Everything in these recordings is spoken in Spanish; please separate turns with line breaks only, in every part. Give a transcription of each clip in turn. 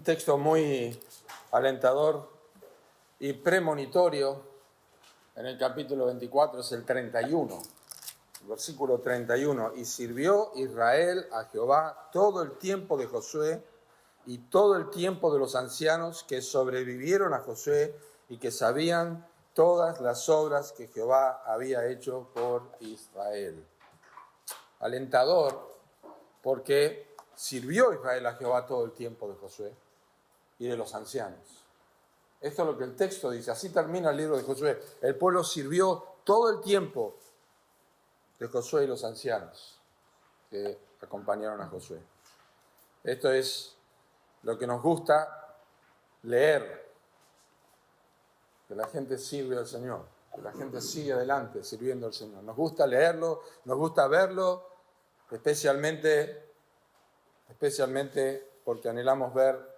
texto muy alentador y premonitorio en el capítulo 24 es el 31, versículo 31. Y sirvió Israel a Jehová todo el tiempo de Josué y todo el tiempo de los ancianos que sobrevivieron a Josué y que sabían todas las obras que Jehová había hecho por Israel. Alentador, porque sirvió Israel a Jehová todo el tiempo de Josué y de los ancianos. Esto es lo que el texto dice. Así termina el libro de Josué. El pueblo sirvió todo el tiempo de Josué y los ancianos que acompañaron a Josué. Esto es lo que nos gusta leer, que la gente sirve al Señor, que la gente sigue adelante sirviendo al Señor. Nos gusta leerlo, nos gusta verlo, especialmente porque anhelamos ver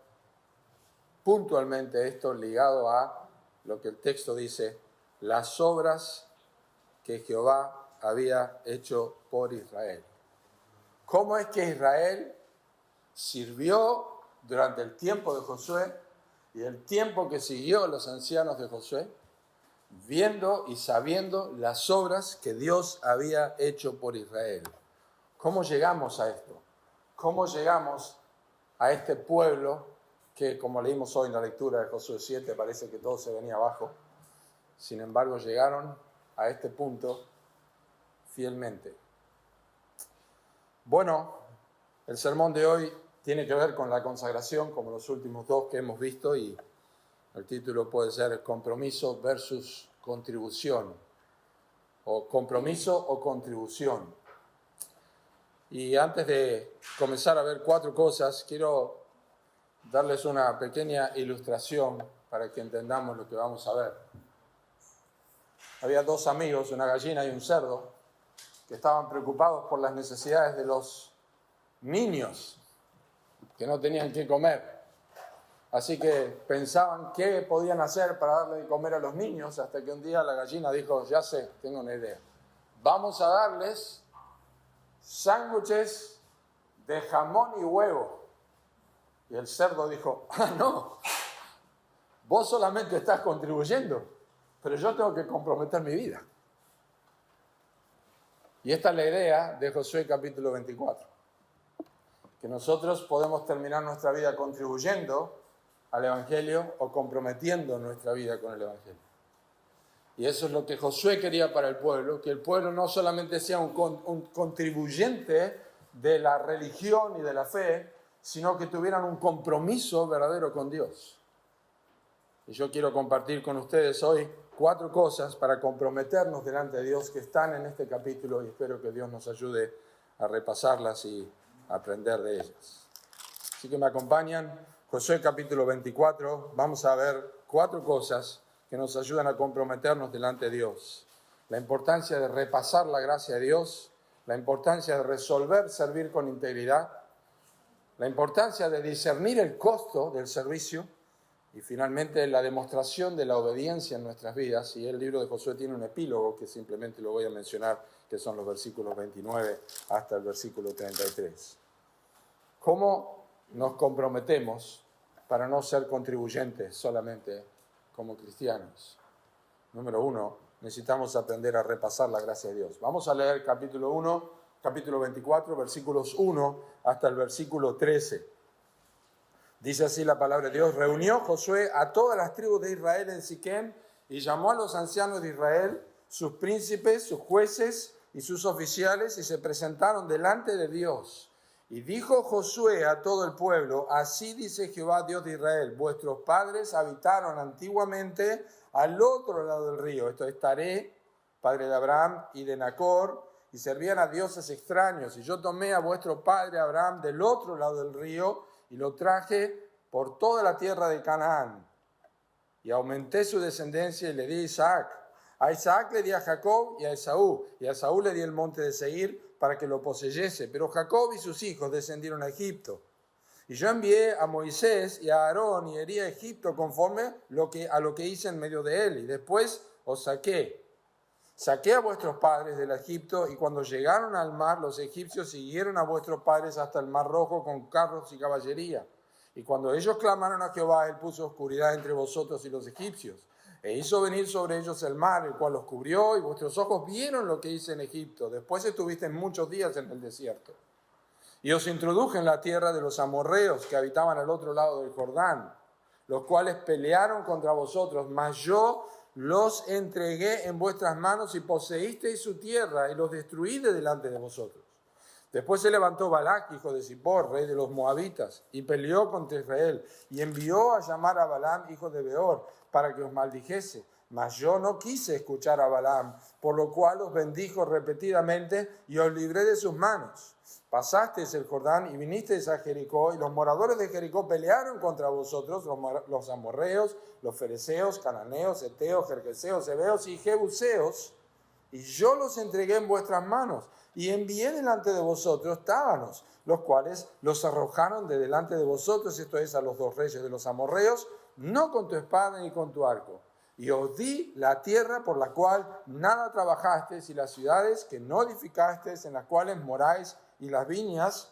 puntualmente esto ligado a lo que el texto dice, las obras que Jehová había hecho por Israel. ¿Cómo es que Israel sirvió durante el tiempo de Josué y el tiempo que siguió los ancianos de Josué, viendo y sabiendo las obras que Dios había hecho por Israel? ¿Cómo llegamos a esto? ¿Cómo llegamos a este pueblo que, como leímos hoy en la lectura de Josué 7, parece que todo se venía abajo? Sin embargo, llegaron a este punto fielmente. Bueno, el sermón de hoy tiene que ver con la consagración, como los últimos dos que hemos visto, y el título puede ser compromiso versus contribución, o compromiso o contribución. Y antes de comenzar a ver cuatro cosas, quiero darles una pequeña ilustración para que entendamos lo que vamos a ver. Había dos amigos, una gallina y un cerdo, que estaban preocupados por las necesidades de los niños que no tenían qué comer. Así que pensaban qué podían hacer para darle de comer a los niños, hasta que un día la gallina dijo, ya sé, tengo una idea. Vamos a darles sándwiches de jamón y huevo. Y el cerdo dijo, no, vos solamente estás contribuyendo, pero yo tengo que comprometer mi vida. Y esta es la idea de Josué capítulo 24. Que nosotros podemos terminar nuestra vida contribuyendo al Evangelio o comprometiendo nuestra vida con el Evangelio. Y eso es lo que Josué quería para el pueblo, que el pueblo no solamente sea un contribuyente de la religión y de la fe, sino que tuvieran un compromiso verdadero con Dios. Y yo quiero compartir con ustedes hoy cuatro cosas para comprometernos delante de Dios que están en este capítulo, y espero que Dios nos ayude a repasarlas y a aprender de ellas. Así que me acompañan, Josué capítulo 24, vamos a ver cuatro cosas que nos ayudan a comprometernos delante de Dios. La importancia de repasar la gracia de Dios, la importancia de resolver servir con integridad, la importancia de discernir el costo del servicio y finalmente la demostración de la obediencia en nuestras vidas. Y el libro de Josué tiene un epílogo que simplemente lo voy a mencionar, que son los versículos 29 hasta el versículo 33. ¿Cómo nos comprometemos para no ser contribuyentes solamente como cristianos? Número uno, necesitamos aprender a repasar la gracia de Dios. Vamos a leer capítulo 24, versículos 1 hasta el versículo 13. Dice así la palabra de Dios: reunió Josué a todas las tribus de Israel en Siquem y llamó a los ancianos de Israel, sus príncipes, sus jueces y sus oficiales, y se presentaron delante de Dios. Y dijo Josué a todo el pueblo: así dice Jehová, Dios de Israel, vuestros padres habitaron antiguamente al otro lado del río, esto es Taré, padre de Abraham y de Nacor, y servían a dioses extraños. Y yo tomé a vuestro padre Abraham del otro lado del río y lo traje por toda la tierra de Canaán. Y aumenté su descendencia y le di a Isaac. A Isaac le di a Jacob y a Esaú. Y a Esaú le di el monte de Seir para que lo poseyese. Pero Jacob y sus hijos descendieron a Egipto. Y yo envié a Moisés y a Aarón y herí a Egipto conforme a lo que hice en medio de él. Y después os saqué. Saqué a vuestros padres del Egipto, y cuando llegaron al mar, los egipcios siguieron a vuestros padres hasta el mar Rojo con carros y caballería. Y cuando ellos clamaron a Jehová, él puso oscuridad entre vosotros y los egipcios, e hizo venir sobre ellos el mar, el cual los cubrió, y vuestros ojos vieron lo que hice en Egipto. Después estuvisteis muchos días en el desierto. Y os introduje en la tierra de los amorreos que habitaban al otro lado del Jordán, los cuales pelearon contra vosotros, mas yo los entregué en vuestras manos y poseísteis su tierra y los destruí de delante de vosotros. Después se levantó Balac, hijo de Zippor, rey de los moabitas, y peleó contra Israel, y envió a llamar a Balaam, hijo de Beor, para que os maldijese. Mas yo no quise escuchar a Balaam, por lo cual os bendijo repetidamente y os libré de sus manos. Pasasteis el Jordán y vinisteis a Jericó, y los moradores de Jericó pelearon contra vosotros, los amorreos, los fereceos, cananeos, heteos, gergeseos, heveos y jebuseos, y yo los entregué en vuestras manos, y envié delante de vosotros tábanos, los cuales los arrojaron de delante de vosotros, esto es, a los dos reyes de los amorreos, no con tu espada ni con tu arco. Y os di la tierra por la cual nada trabajasteis, y las ciudades que no edificasteis, en las cuales moráis, y las viñas,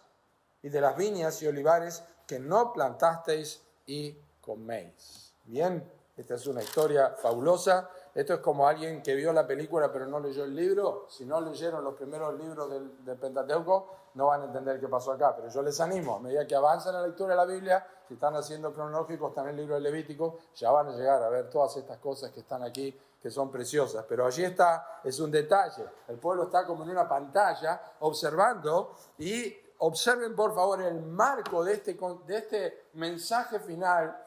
y de las viñas y olivares que no plantasteis y coméis. Bien, esta es una historia fabulosa. Esto es como alguien que vio la película pero no leyó el libro. Si no leyeron los primeros libros del Pentateuco, no van a entender qué pasó acá. Pero yo les animo, a medida que avanzan en la lectura de la Biblia, si están haciendo cronológicos, están en el libro de Levítico, ya van a llegar a ver todas estas cosas que están aquí, que son preciosas. Pero allí está, es un detalle. El pueblo está como en una pantalla observando, y observen por favor el marco de este mensaje final.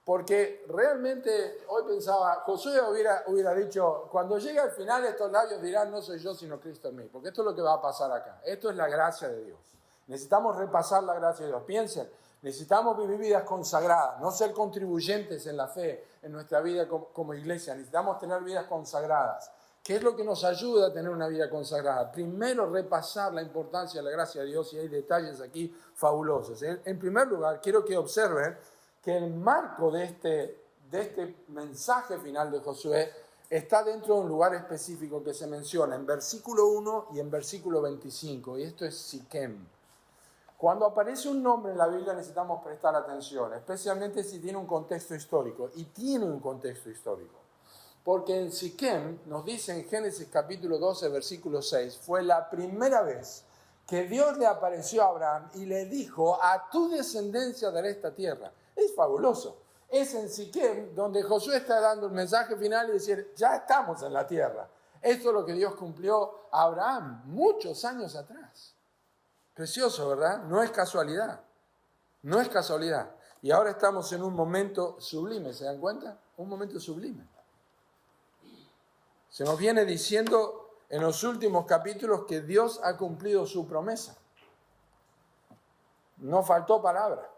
Porque realmente hoy pensaba, Josué hubiera dicho, cuando llegue al final estos labios dirán, no soy yo sino Cristo en mí, porque esto es lo que va a pasar acá. Esto es la gracia de Dios. Necesitamos repasar la gracia de Dios. Piensen, necesitamos vivir vidas consagradas, no ser contribuyentes en la fe, en nuestra vida como iglesia. Necesitamos tener vidas consagradas. ¿Qué es lo que nos ayuda a tener una vida consagrada? Primero, repasar la importancia de la gracia de Dios, y hay detalles aquí fabulosos. En primer lugar, quiero que observen que el marco de este mensaje final de Josué está dentro de un lugar específico que se menciona en versículo 1 y en versículo 25, y esto es Siquem. Cuando aparece un nombre en la Biblia necesitamos prestar atención, especialmente si tiene un contexto histórico, y tiene un contexto histórico. Porque en Siquem, nos dice en Génesis capítulo 12, versículo 6, fue la primera vez que Dios le apareció a Abraham y le dijo, a tu descendencia daré esta tierra. Es fabuloso. Es en Siquem donde Josué está dando el mensaje final y decir, ya estamos en la tierra. Esto es lo que Dios cumplió a Abraham muchos años atrás. Precioso, ¿verdad? No es casualidad. No es casualidad. Y ahora estamos en un momento sublime, ¿se dan cuenta? Un momento sublime. Se nos viene diciendo en los últimos capítulos que Dios ha cumplido su promesa. No faltó palabra.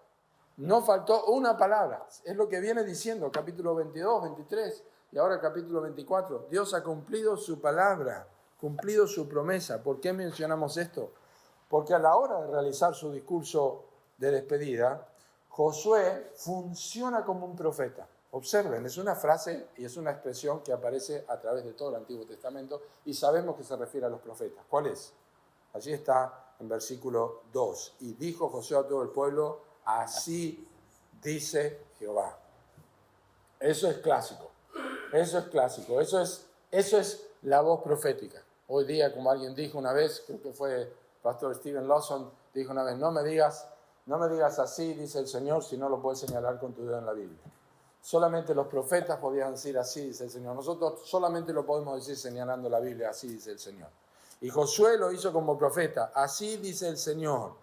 No faltó una palabra. Es lo que viene diciendo capítulo 22, 23 y ahora capítulo 24. Dios ha cumplido su palabra, cumplido su promesa. ¿Por qué mencionamos esto? Porque a la hora de realizar su discurso de despedida, Josué funciona como un profeta. Observen, es una frase y es una expresión que aparece a través de todo el Antiguo Testamento y sabemos que se refiere a los profetas. ¿Cuál es? Allí está en versículo 2. Y dijo Josué a todo el pueblo, así dice Jehová. Eso es clásico. Eso es clásico. Eso es la voz profética. Hoy día, como alguien dijo una vez, creo que fue Pastor Steven Lawson, dijo una vez, no me digas así, dice el Señor, si no lo puedes señalar con tu dedo en la Biblia. Solamente los profetas podían decir así, dice el Señor. Nosotros solamente lo podemos decir señalando la Biblia, así dice el Señor. Y Josué lo hizo como profeta, así dice el Señor.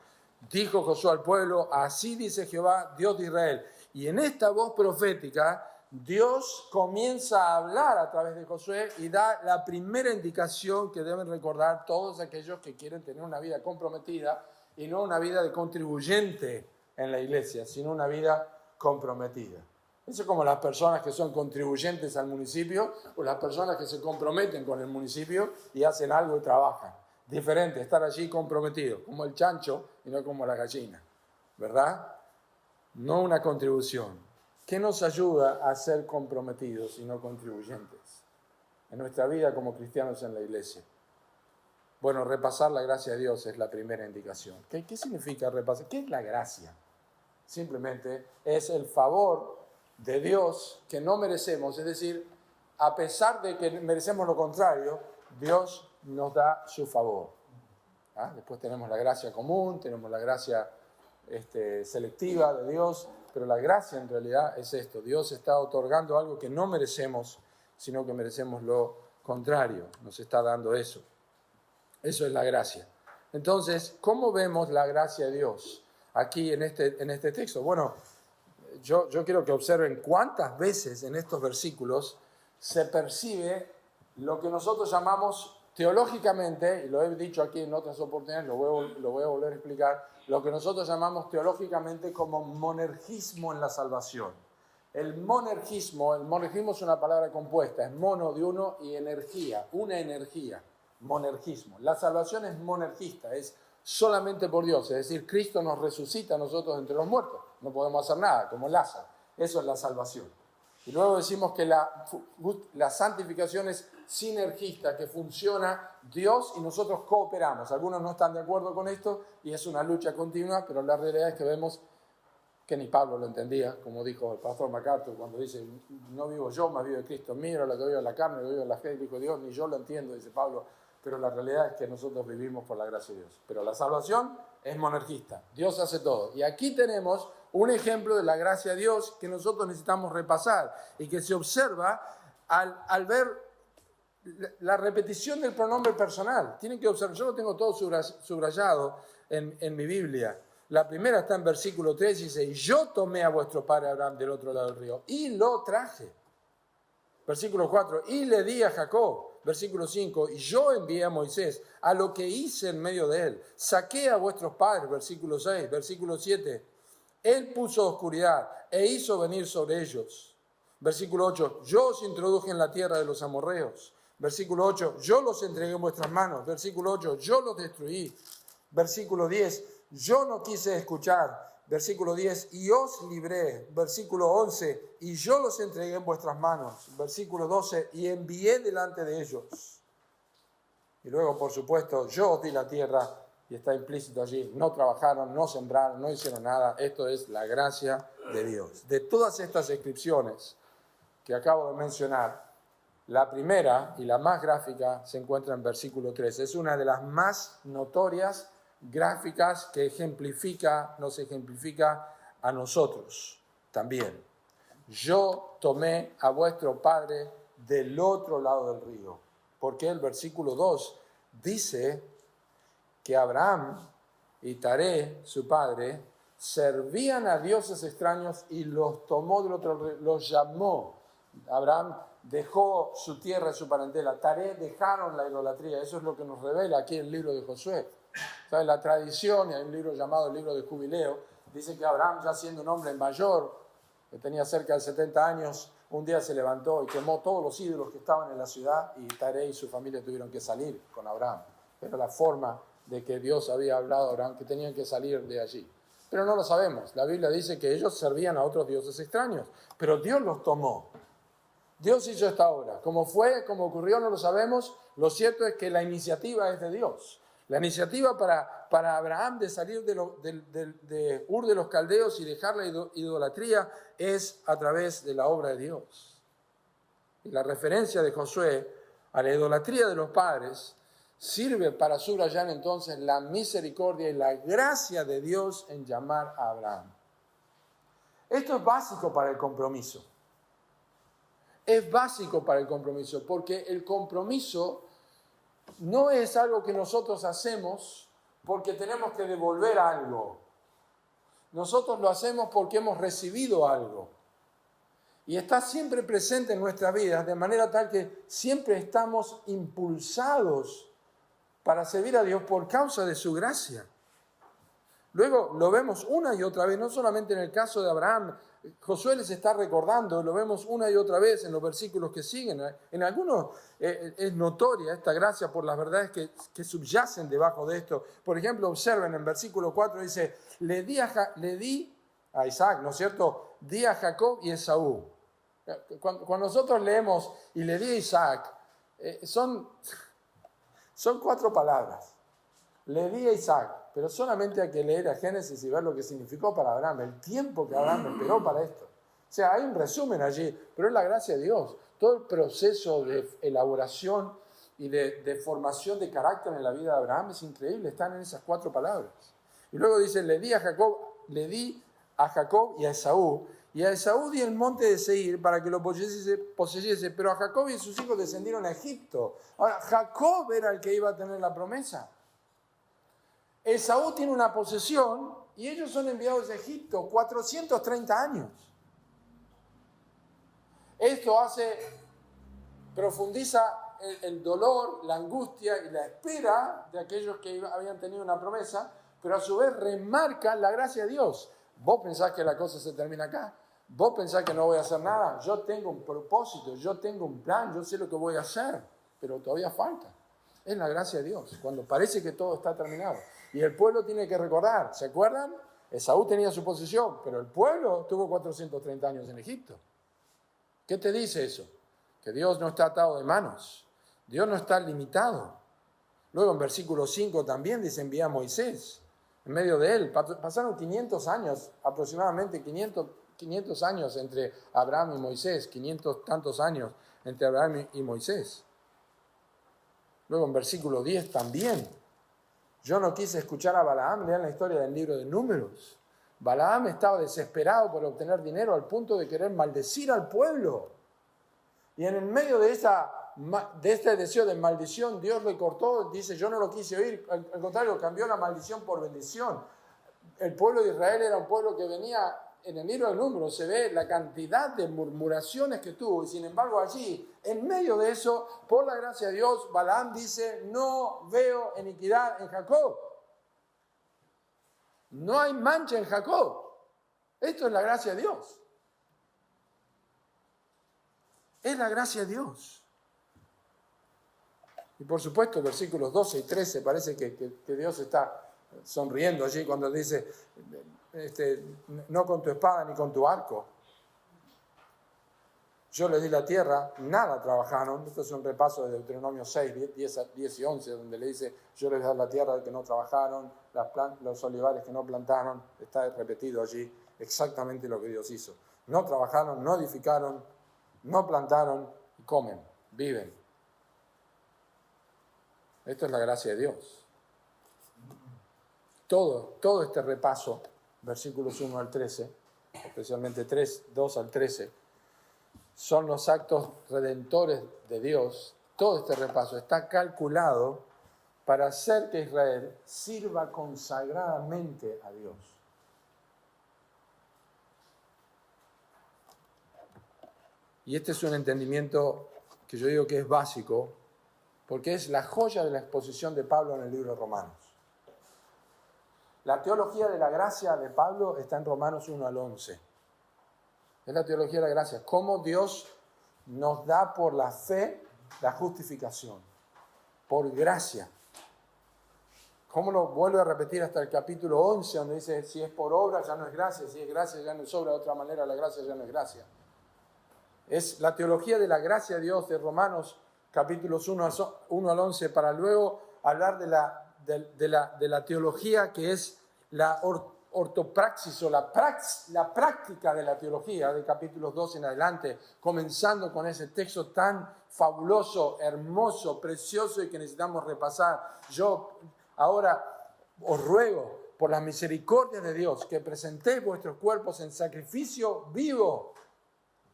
Dijo Josué al pueblo, así dice Jehová, Dios de Israel. Y en esta voz profética, Dios comienza a hablar a través de Josué y da la primera indicación que deben recordar todos aquellos que quieren tener una vida comprometida y no una vida de contribuyente en la iglesia, sino una vida comprometida. Eso es como las personas que son contribuyentes al municipio o las personas que se comprometen con el municipio y hacen algo y trabajan. Diferente, estar allí comprometido, como el chancho y no como la gallina, ¿verdad? No una contribución. ¿Qué nos ayuda a ser comprometidos y no contribuyentes en nuestra vida como cristianos en la iglesia? Bueno, repasar la gracia de Dios es la primera indicación. ¿Qué significa repasar? ¿Qué es la gracia? Simplemente es el favor de Dios que no merecemos. Es decir, a pesar de que merecemos lo contrario, Dios nos da su favor. ¿Ah? Después tenemos la gracia común, tenemos la gracia selectiva de Dios, pero la gracia en realidad es esto. Dios está otorgando algo que no merecemos, sino que merecemos lo contrario. Nos está dando eso. Eso es la gracia. Entonces, ¿cómo vemos la gracia de Dios aquí en este texto? Bueno, yo quiero que observen cuántas veces en estos versículos se percibe lo que nosotros llamamos teológicamente, y lo he dicho aquí en otras oportunidades, lo voy a volver a explicar, lo que nosotros llamamos teológicamente como monergismo en la salvación. El monergismo es una palabra compuesta, es mono de uno y energía, una energía, monergismo. La salvación es monergista, es solamente por Dios, es decir, Cristo nos resucita a nosotros entre los muertos, no podemos hacer nada, como Lázaro, eso es la salvación. Y luego decimos que la santificación es sinergista, que funciona Dios y nosotros cooperamos. Algunos no están de acuerdo con esto y es una lucha continua, pero la realidad es que vemos que ni Pablo lo entendía, como dijo el pastor MacArthur cuando dice, no vivo yo, más vive Cristo en mí, lo que vivo en la carne, lo que vivo en la fe, dijo Dios, ni yo lo entiendo, dice Pablo, pero la realidad es que nosotros vivimos por la gracia de Dios. Pero la salvación es monergista, Dios hace todo. Y aquí tenemos un ejemplo de la gracia de Dios que nosotros necesitamos repasar y que se observa al ver la repetición del pronombre personal. Tienen que observar, yo lo tengo todo subrayado en mi Biblia. La primera está en versículo 3 y dice, yo tomé a vuestro padre Abraham del otro lado del río y lo traje. Versículo 4, y le di a Jacob. Versículo 5, y yo envié a Moisés a lo que hice en medio de él. Saqué a vuestros padres. Versículo 6, versículo 7, él puso oscuridad e hizo venir sobre ellos. Versículo 8, yo os introduje en la tierra de los amorreos. Versículo 8, yo los entregué en vuestras manos. Versículo 8, yo los destruí. Versículo 10, yo no quise escuchar. Versículo 10, y os libré. Versículo 11, y yo los entregué en vuestras manos. Versículo 12, y envié delante de ellos. Y luego, por supuesto, yo os di la tierra, y está implícito allí. No trabajaron, no sembraron, no hicieron nada. Esto es la gracia de Dios. De todas estas descripciones que acabo de mencionar, la primera y la más gráfica se encuentra en versículo 3. Es una de las más notorias gráficas que nos ejemplifica a nosotros también. Yo tomé a vuestro padre del otro lado del río, porque el versículo 2 dice que Abraham y Taré, su padre, servían a dioses extraños y los tomó del otro río, los llamó. Abraham dejó su tierra y su parentela. Taré dejaron la idolatría. Eso es lo que nos revela aquí el libro de Josué. ¿Sabes? La tradición, y hay un libro llamado el libro de Jubileo, dice que Abraham, ya siendo un hombre mayor, que tenía cerca de 70 años, un día se levantó y quemó todos los ídolos que estaban en la ciudad y Taré y su familia tuvieron que salir con Abraham. Era la forma de que Dios había hablado a Abraham, que tenían que salir de allí. Pero no lo sabemos. La Biblia dice que ellos servían a otros dioses extraños, pero Dios los tomó. Dios hizo esta obra. Cómo fue, cómo ocurrió, no lo sabemos. Lo cierto es que la iniciativa es de Dios. La iniciativa para Abraham de salir de Ur de los Caldeos y dejar la idolatría es a través de la obra de Dios. Y la referencia de Josué a la idolatría de los padres sirve para subrayar entonces la misericordia y la gracia de Dios en llamar a Abraham. Esto es básico para el compromiso. Es básico para el compromiso, porque el compromiso no es algo que nosotros hacemos porque tenemos que devolver algo. Nosotros lo hacemos porque hemos recibido algo. Y está siempre presente en nuestra vida, de manera tal que siempre estamos impulsados para servir a Dios por causa de su gracia. Luego lo vemos una y otra vez, no solamente en el caso de Abraham. Josué les está recordando, lo vemos una y otra vez en los versículos que siguen. En algunos es notoria esta gracia por las verdades que subyacen debajo de esto. Por ejemplo, observen en versículo 4, dice, le di a Isaac, ¿no es cierto? Di a Jacob y Esaú. Cuando nosotros leemos y le di a Isaac, son 4 palabras. Le di a Isaac. pero solamente hay que leer a Génesis y ver lo que significó para Abraham, el tiempo que Abraham esperó para esto. O sea, hay un resumen allí, pero es la gracia de Dios. Todo el proceso de elaboración y de formación de carácter en la vida de Abraham es increíble, están en esas 4 palabras. Y luego dice, le di a Jacob y a Esaú, y a Esaú di el monte de Seir para que lo poseyese, pero a Jacob y sus hijos descendieron a Egipto. Ahora, Jacob era el que iba a tener la promesa. Esaú tiene una posesión y ellos son enviados a Egipto 430 años. Esto profundiza el dolor, la angustia y la espera de aquellos que habían tenido una promesa, pero a su vez remarca la gracia de Dios. ¿Vos pensás que la cosa se termina acá? ¿Vos pensás que no voy a hacer nada? Yo tengo un propósito, yo tengo un plan, yo sé lo que voy a hacer, pero todavía falta. Es la gracia de Dios, cuando parece que todo está terminado. Y el pueblo tiene que recordar, ¿se acuerdan? Esaú tenía su posesión, pero el pueblo tuvo 430 años en Egipto. ¿Qué te dice eso? Que Dios no está atado de manos, Dios no está limitado. Luego en versículo 5 también dice, envía a Moisés. En medio de él pasaron 500 años, aproximadamente 500 años entre Abraham y Moisés, 500 tantos años entre Abraham y Moisés. Luego en versículo 10 también, yo no quise escuchar a Balaam, lean la historia del libro de Números. Balaam estaba desesperado por obtener dinero al punto de querer maldecir al pueblo. Y en el medio de este deseo de maldición, Dios le cortó, dice, yo no lo quise oír, al contrario, cambió la maldición por bendición. El pueblo de Israel era un pueblo que venía, en el libro de Números se ve la cantidad de murmuraciones que tuvo, y sin embargo allí, en medio de eso, por la gracia de Dios, Balaam dice, no veo iniquidad en Jacob. No hay mancha en Jacob. Esto es la gracia de Dios. Es la gracia de Dios. Y por supuesto, versículos 12 y 13, parece que Dios está sonriendo allí cuando dice, no con tu espada ni con tu arco. Yo les di la tierra, nada trabajaron. Esto es un repaso de Deuteronomio 6, 10 y 11, donde le dice, yo les di la tierra que no trabajaron, los olivares que no plantaron. Está repetido allí exactamente lo que Dios hizo. No trabajaron, no edificaron, no plantaron y comen, viven. Esto es la gracia de Dios. Todo este repaso, versículos 1 al 13, especialmente 2 al 13, son los actos redentores de Dios. Todo este repaso está calculado para hacer que Israel sirva consagradamente a Dios. Y este es un entendimiento que yo digo que es básico, porque es la joya de la exposición de Pablo en el libro de Romanos. La teología de la gracia de Pablo está en Romanos 1 al 11. Es la teología de la gracia. Cómo Dios nos da por la fe la justificación. Por gracia. Cómo lo vuelve a repetir hasta el capítulo 11, donde dice, si es por obra ya no es gracia, si es gracia ya no es obra, de otra manera la gracia ya no es gracia. Es la teología de la gracia de Dios de Romanos, capítulos 1 al 11, para luego hablar de la teología que es la ortopraxis o la práctica de la teología, de capítulos 2 en adelante, comenzando con ese texto tan fabuloso, hermoso, precioso y que necesitamos repasar. Yo ahora os ruego, por la misericordia de Dios, que presentéis vuestros cuerpos en sacrificio vivo,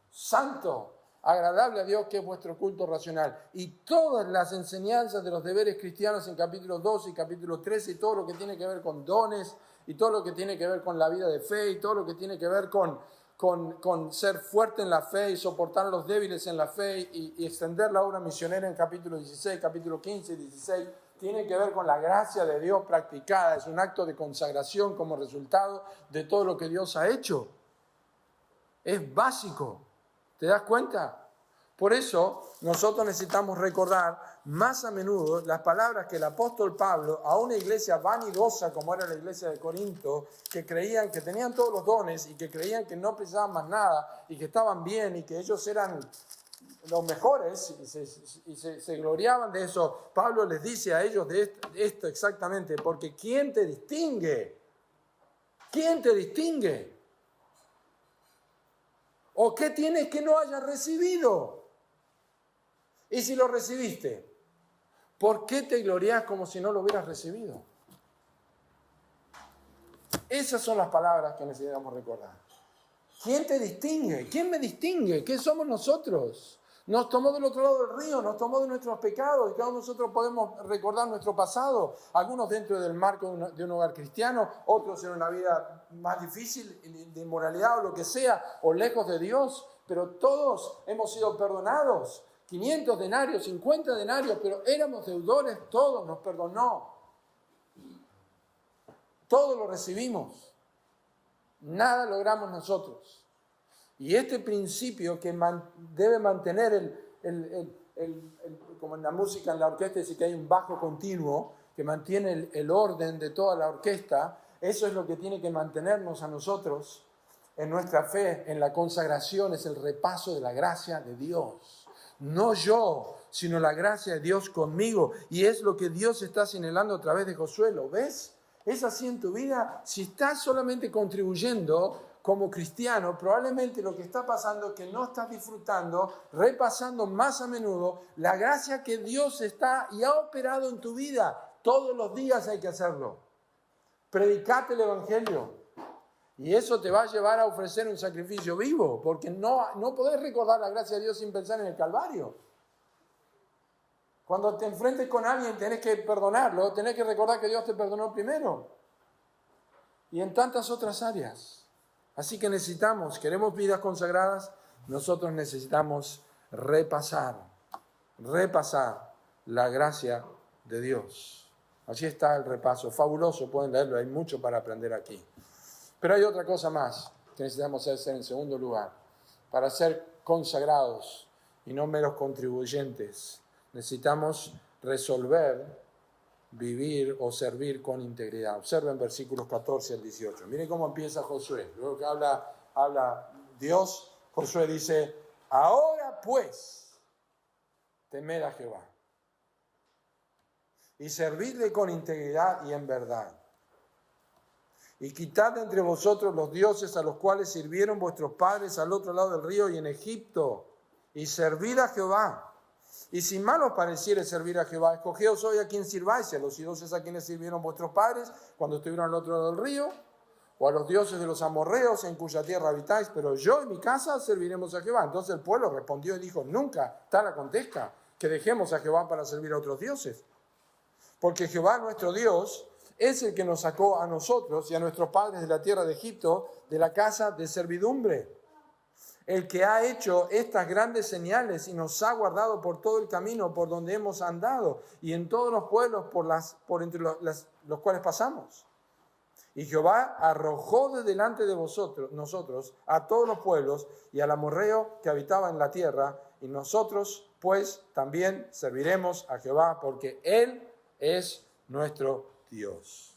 santo, agradable a Dios, que es vuestro culto racional. Y todas las enseñanzas de los deberes cristianos en capítulo 12 y capítulo 13, y todo lo que tiene que ver con dones, y todo lo que tiene que ver con la vida de fe, y todo lo que tiene que ver con ser fuerte en la fe y soportar a los débiles en la fe y extender la obra misionera en capítulo 16, capítulo 15 y 16, tiene que ver con la gracia de Dios practicada. Es un acto de consagración como resultado de todo lo que Dios ha hecho. Es básico. ¿Te das cuenta? Por eso nosotros necesitamos recordar más a menudo las palabras que el apóstol Pablo a una iglesia vanidosa como era la iglesia de Corinto, que creían que tenían todos los dones y que creían que no precisaban más nada y que estaban bien y que ellos eran los mejores y se gloriaban de eso. Pablo les dice a ellos de esto exactamente, porque ¿quién te distingue? ¿Quién te distingue? ¿O qué tienes que no hayas recibido? Y si lo recibiste, ¿por qué te glorias como si no lo hubieras recibido? Esas son las palabras que necesitamos recordar. ¿Quién te distingue? ¿Quién me distingue? ¿Qué somos nosotros? Nos tomó del otro lado del río, nos tomó de nuestros pecados y cada uno de nosotros podemos recordar nuestro pasado, algunos dentro del marco de un hogar cristiano, otros en una vida más difícil, de inmoralidad o lo que sea, o lejos de Dios, pero todos hemos sido perdonados, 500 denarios, 50 denarios, pero éramos deudores, todos nos perdonó, todo lo recibimos, nada logramos nosotros. Y este principio que debe mantener como en la música, en la orquesta, dice que hay un bajo continuo que mantiene el orden de toda la orquesta, eso es lo que tiene que mantenernos a nosotros en nuestra fe, en la consagración, es el repaso de la gracia de Dios. No yo, sino la gracia de Dios conmigo. Y es lo que Dios está señalando a través de Josué, ¿lo ves? Es así en tu vida. Si estás solamente contribuyendo como cristiano, probablemente lo que está pasando es que no estás disfrutando, repasando más a menudo la gracia que Dios está y ha operado en tu vida. Todos los días hay que hacerlo. Predicate el Evangelio. Y eso te va a llevar a ofrecer un sacrificio vivo, porque no podés recordar la gracia de Dios sin pensar en el Calvario. Cuando te enfrentes con alguien tenés que perdonarlo, tenés que recordar que Dios te perdonó primero. Y en tantas otras áreas. Así que queremos vidas consagradas, nosotros necesitamos repasar la gracia de Dios. Allí está el repaso, fabuloso, pueden leerlo, hay mucho para aprender aquí. Pero hay otra cosa más que necesitamos hacer en segundo lugar. Para ser consagrados y no meros contribuyentes, necesitamos resolver, vivir o servir con integridad. Observen versículos 14 al 18. Miren cómo empieza Josué. Luego que habla Dios, Josué dice, ahora pues, temed a Jehová y servidle con integridad y en verdad. Y quitad de entre vosotros los dioses a los cuales sirvieron vuestros padres al otro lado del río y en Egipto, y servid a Jehová. Y si mal os pareciere servir a Jehová, escogeos hoy a quien sirváis, a los dioses a quienes sirvieron vuestros padres cuando estuvieron al otro lado del río, o a los dioses de los amorreos en cuya tierra habitáis, pero yo y mi casa serviremos a Jehová. Entonces el pueblo respondió y dijo, nunca tal acontezca que dejemos a Jehová para servir a otros dioses. Porque Jehová nuestro Dios es el que nos sacó a nosotros y a nuestros padres de la tierra de Egipto, de la casa de servidumbre. El que ha hecho estas grandes señales y nos ha guardado por todo el camino por donde hemos andado y en todos los pueblos por entre los cuales pasamos. Y Jehová arrojó de delante de nosotros a todos los pueblos y al amorreo que habitaba en la tierra, y nosotros pues también serviremos a Jehová porque Él es nuestro Dios.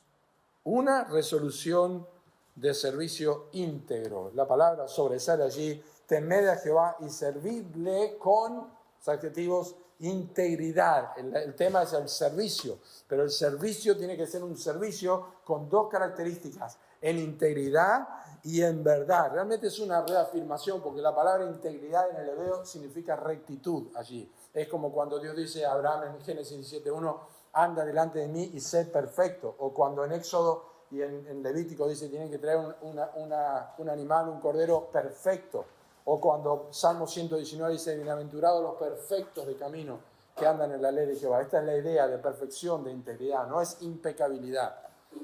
Una resolución de servicio íntegro. La palabra sobresale allí. Temed a Jehová y servidle con los adjetivos integridad. El tema es el servicio, pero el servicio tiene que ser un servicio con dos características, en integridad y en verdad. Realmente es una reafirmación, porque la palabra integridad en el hebreo significa rectitud allí. Es como cuando Dios dice a Abraham en Génesis 17:1, anda delante de mí y sé perfecto. O cuando en Éxodo y en Levítico dice, tienen que traer un animal, un cordero perfecto. O cuando Salmo 119 dice, bienaventurados los perfectos de camino que andan en la ley de Jehová. Esta es la idea de perfección, de integridad. No es impecabilidad,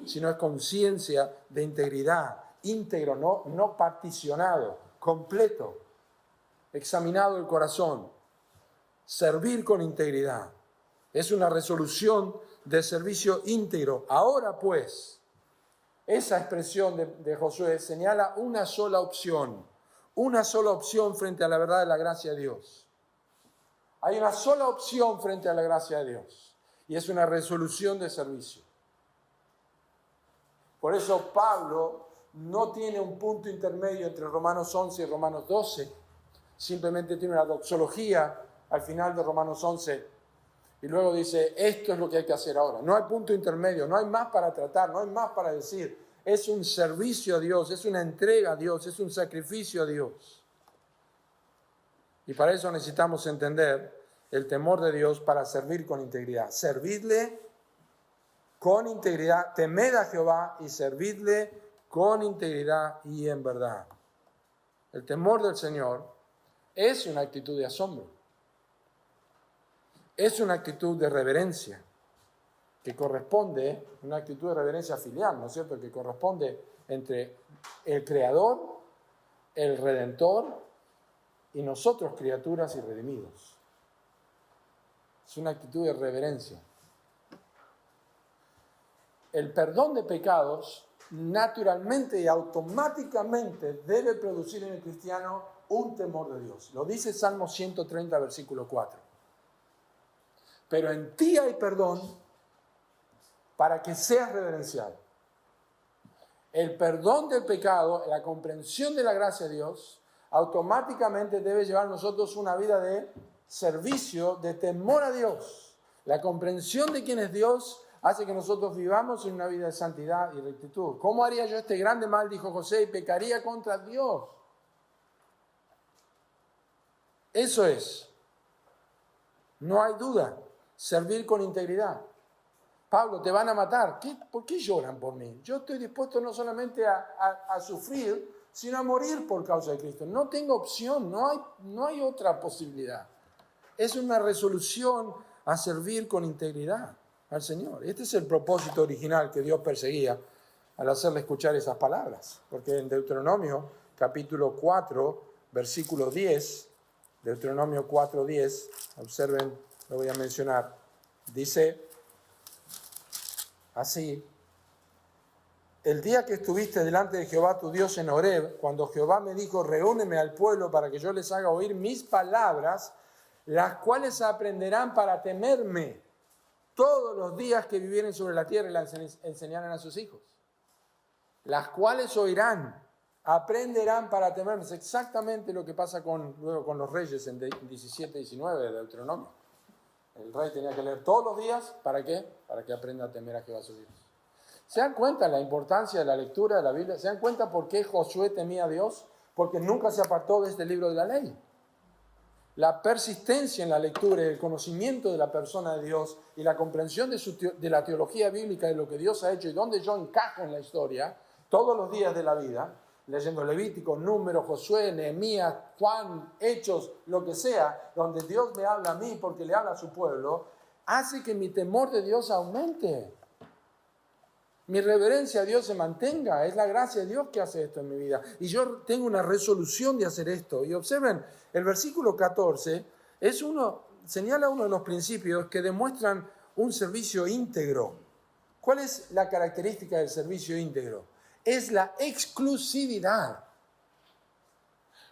sino es conciencia de integridad. Íntegro, no particionado, completo, examinado el corazón. Servir con integridad. Es una resolución de servicio íntegro. Ahora pues, esa expresión de Josué señala una sola opción frente a la verdad de la gracia de Dios. Hay una sola opción frente a la gracia de Dios, y es una resolución de servicio. Por eso Pablo no tiene un punto intermedio entre Romanos 11 y Romanos 12, simplemente tiene una doxología al final de Romanos 11 y luego dice, esto es lo que hay que hacer ahora. No hay punto intermedio, no hay más para tratar, no hay más para decir. Es un servicio a Dios, es una entrega a Dios, es un sacrificio a Dios. Y para eso necesitamos entender el temor de Dios para servir con integridad. Servidle con integridad, temed a Jehová y servidle con integridad y en verdad. El temor del Señor es una actitud de asombro. Es una actitud de reverencia que corresponde, una actitud de reverencia filial, ¿no es cierto? Que corresponde entre el Creador, el Redentor y nosotros, criaturas y redimidos. Es una actitud de reverencia. El perdón de pecados naturalmente y automáticamente debe producir en el cristiano un temor de Dios. Lo dice Salmo 130, versículo 4. Pero en ti hay perdón para que seas reverenciado. El perdón del pecado, la comprensión de la gracia de Dios, automáticamente debe llevar a nosotros una vida de servicio, de temor a Dios. La comprensión de quién es Dios hace que nosotros vivamos en una vida de santidad y rectitud. ¿Cómo haría yo este grande mal? Dijo José, y pecaría contra Dios. Eso es. No hay duda. Servir con integridad. Pablo, te van a matar. ¿Por qué lloran por mí? Yo estoy dispuesto no solamente a sufrir, sino a morir por causa de Cristo. No tengo opción, no hay otra posibilidad. Es una resolución a servir con integridad al Señor. Este es el propósito original que Dios perseguía al hacerle escuchar esas palabras. Porque en Deuteronomio capítulo 4, versículo 10, Deuteronomio 4:10, observen, lo voy a mencionar, dice así: el día que estuviste delante de Jehová tu Dios en Horeb, cuando Jehová me dijo, reúneme al pueblo para que yo les haga oír mis palabras, las cuales aprenderán para temerme todos los días que vivieren sobre la tierra y las enseñarán a sus hijos. Las cuales oirán, aprenderán para temerme. Es exactamente lo que pasa luego con los reyes en 17-19 de Deuteronomio. El rey tenía que leer todos los días, ¿para qué? Para que aprenda a temer a Jehová su Dios. ¿Se dan cuenta la importancia de la lectura de la Biblia? ¿Se dan cuenta por qué Josué temía a Dios? Porque nunca se apartó de este libro de la ley. La persistencia en la lectura y el conocimiento de la persona de Dios y la comprensión de la teología bíblica de lo que Dios ha hecho y dónde yo encajo en la historia, todos los días de la vida, leyendo Levítico, Números, Josué, Nehemías, Juan, Hechos, lo que sea, donde Dios me habla a mí porque le habla a su pueblo, hace que mi temor de Dios aumente. Mi reverencia a Dios se mantenga. Es la gracia de Dios que hace esto en mi vida. Y yo tengo una resolución de hacer esto. Y observen, el versículo 14 señala uno de los principios que demuestran un servicio íntegro. ¿Cuál es la característica del servicio íntegro? Es la exclusividad.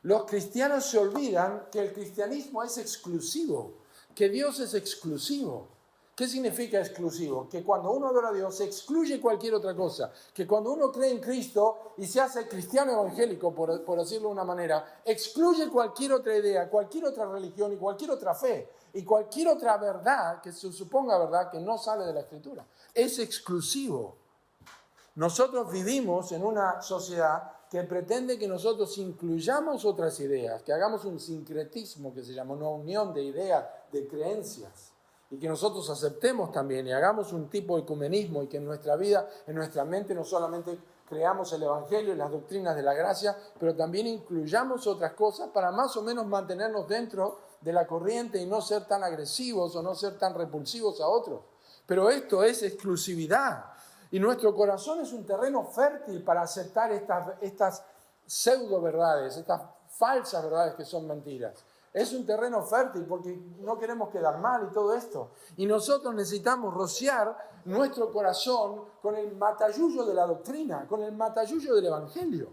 Los cristianos se olvidan que el cristianismo es exclusivo, que Dios es exclusivo. ¿Qué significa exclusivo? Que cuando uno adora a Dios se excluye cualquier otra cosa. Que cuando uno cree en Cristo y se hace cristiano evangélico, por decirlo de una manera, excluye cualquier otra idea, cualquier otra religión y cualquier otra fe y cualquier otra verdad que se suponga verdad que no sale de la Escritura. Es exclusivo. Nosotros vivimos en una sociedad que pretende que nosotros incluyamos otras ideas, que hagamos un sincretismo que se llama una unión de ideas, de creencias. Y que nosotros aceptemos también y hagamos un tipo de ecumenismo y que en nuestra vida, en nuestra mente, no solamente creamos el Evangelio y las doctrinas de la gracia, pero también incluyamos otras cosas para más o menos mantenernos dentro de la corriente y no ser tan agresivos o no ser tan repulsivos a otros. Pero esto es exclusividad. Y nuestro corazón es un terreno fértil para aceptar estas pseudo verdades, estas falsas verdades que son mentiras. Es un terreno fértil porque no queremos quedar mal y todo esto. Y nosotros necesitamos rociar nuestro corazón con el matallullo de la doctrina, con el matallullo del Evangelio.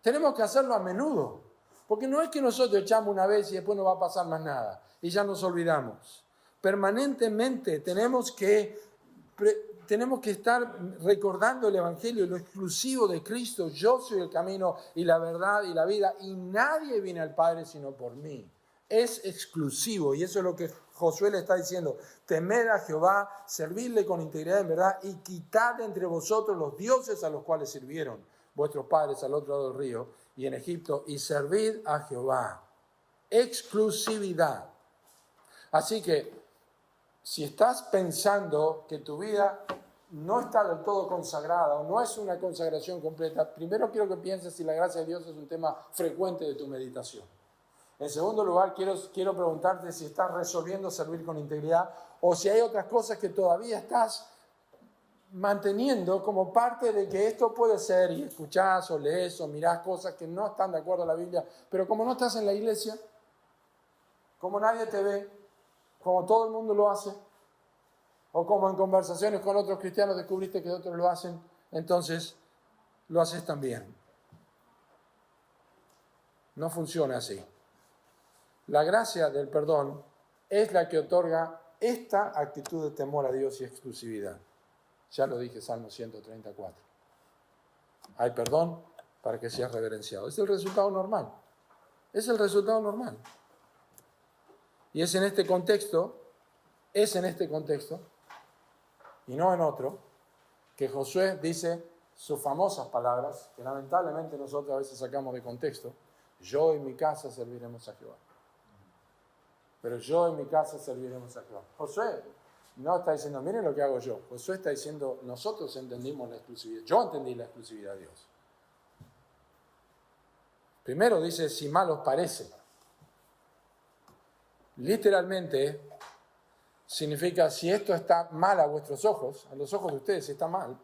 Tenemos que hacerlo a menudo. Porque no es que nosotros echamos una vez y después no va a pasar más nada y ya nos olvidamos. Permanentemente tenemos que tenemos que estar recordando el Evangelio, lo exclusivo de Cristo. Yo soy el camino y la verdad y la vida, y nadie viene al Padre sino por mí. Es exclusivo, y eso es lo que Josué le está diciendo. Temed a Jehová, servidle con integridad en verdad, y quitad de entre vosotros los dioses a los cuales sirvieron vuestros padres al otro lado del río y en Egipto, y servid a Jehová. Exclusividad. Así que, si estás pensando que tu vida no está del todo consagrada o no es una consagración completa, primero quiero que pienses si la gracia de Dios es un tema frecuente de tu meditación. En segundo lugar, quiero preguntarte si estás resolviendo servir con integridad o si hay otras cosas que todavía estás manteniendo como parte de que esto puede ser, y escuchás o lees o mirás cosas que no están de acuerdo a la Biblia, pero como no estás en la iglesia, como nadie te ve, como todo el mundo lo hace, o como en conversaciones con otros cristianos descubriste que otros lo hacen, entonces lo haces también. No funciona así. La gracia del perdón es la que otorga esta actitud de temor a Dios y exclusividad. Ya lo dije, Salmo 134. Hay perdón para que seas reverenciado. Es el resultado normal. Es el resultado normal. Y es en este contexto, y no en otro, que Josué dice sus famosas palabras, que lamentablemente nosotros a veces sacamos de contexto: yo y mi casa serviremos a Jehová. Pero yo y mi casa serviremos a Jehová. Josué no está diciendo, miren lo que hago yo. Josué está diciendo, nosotros entendimos la exclusividad. Yo entendí la exclusividad de Dios. Primero dice, si mal os parece. Literalmente significa, si esto está mal a vuestros ojos, a los ojos de ustedes está mal.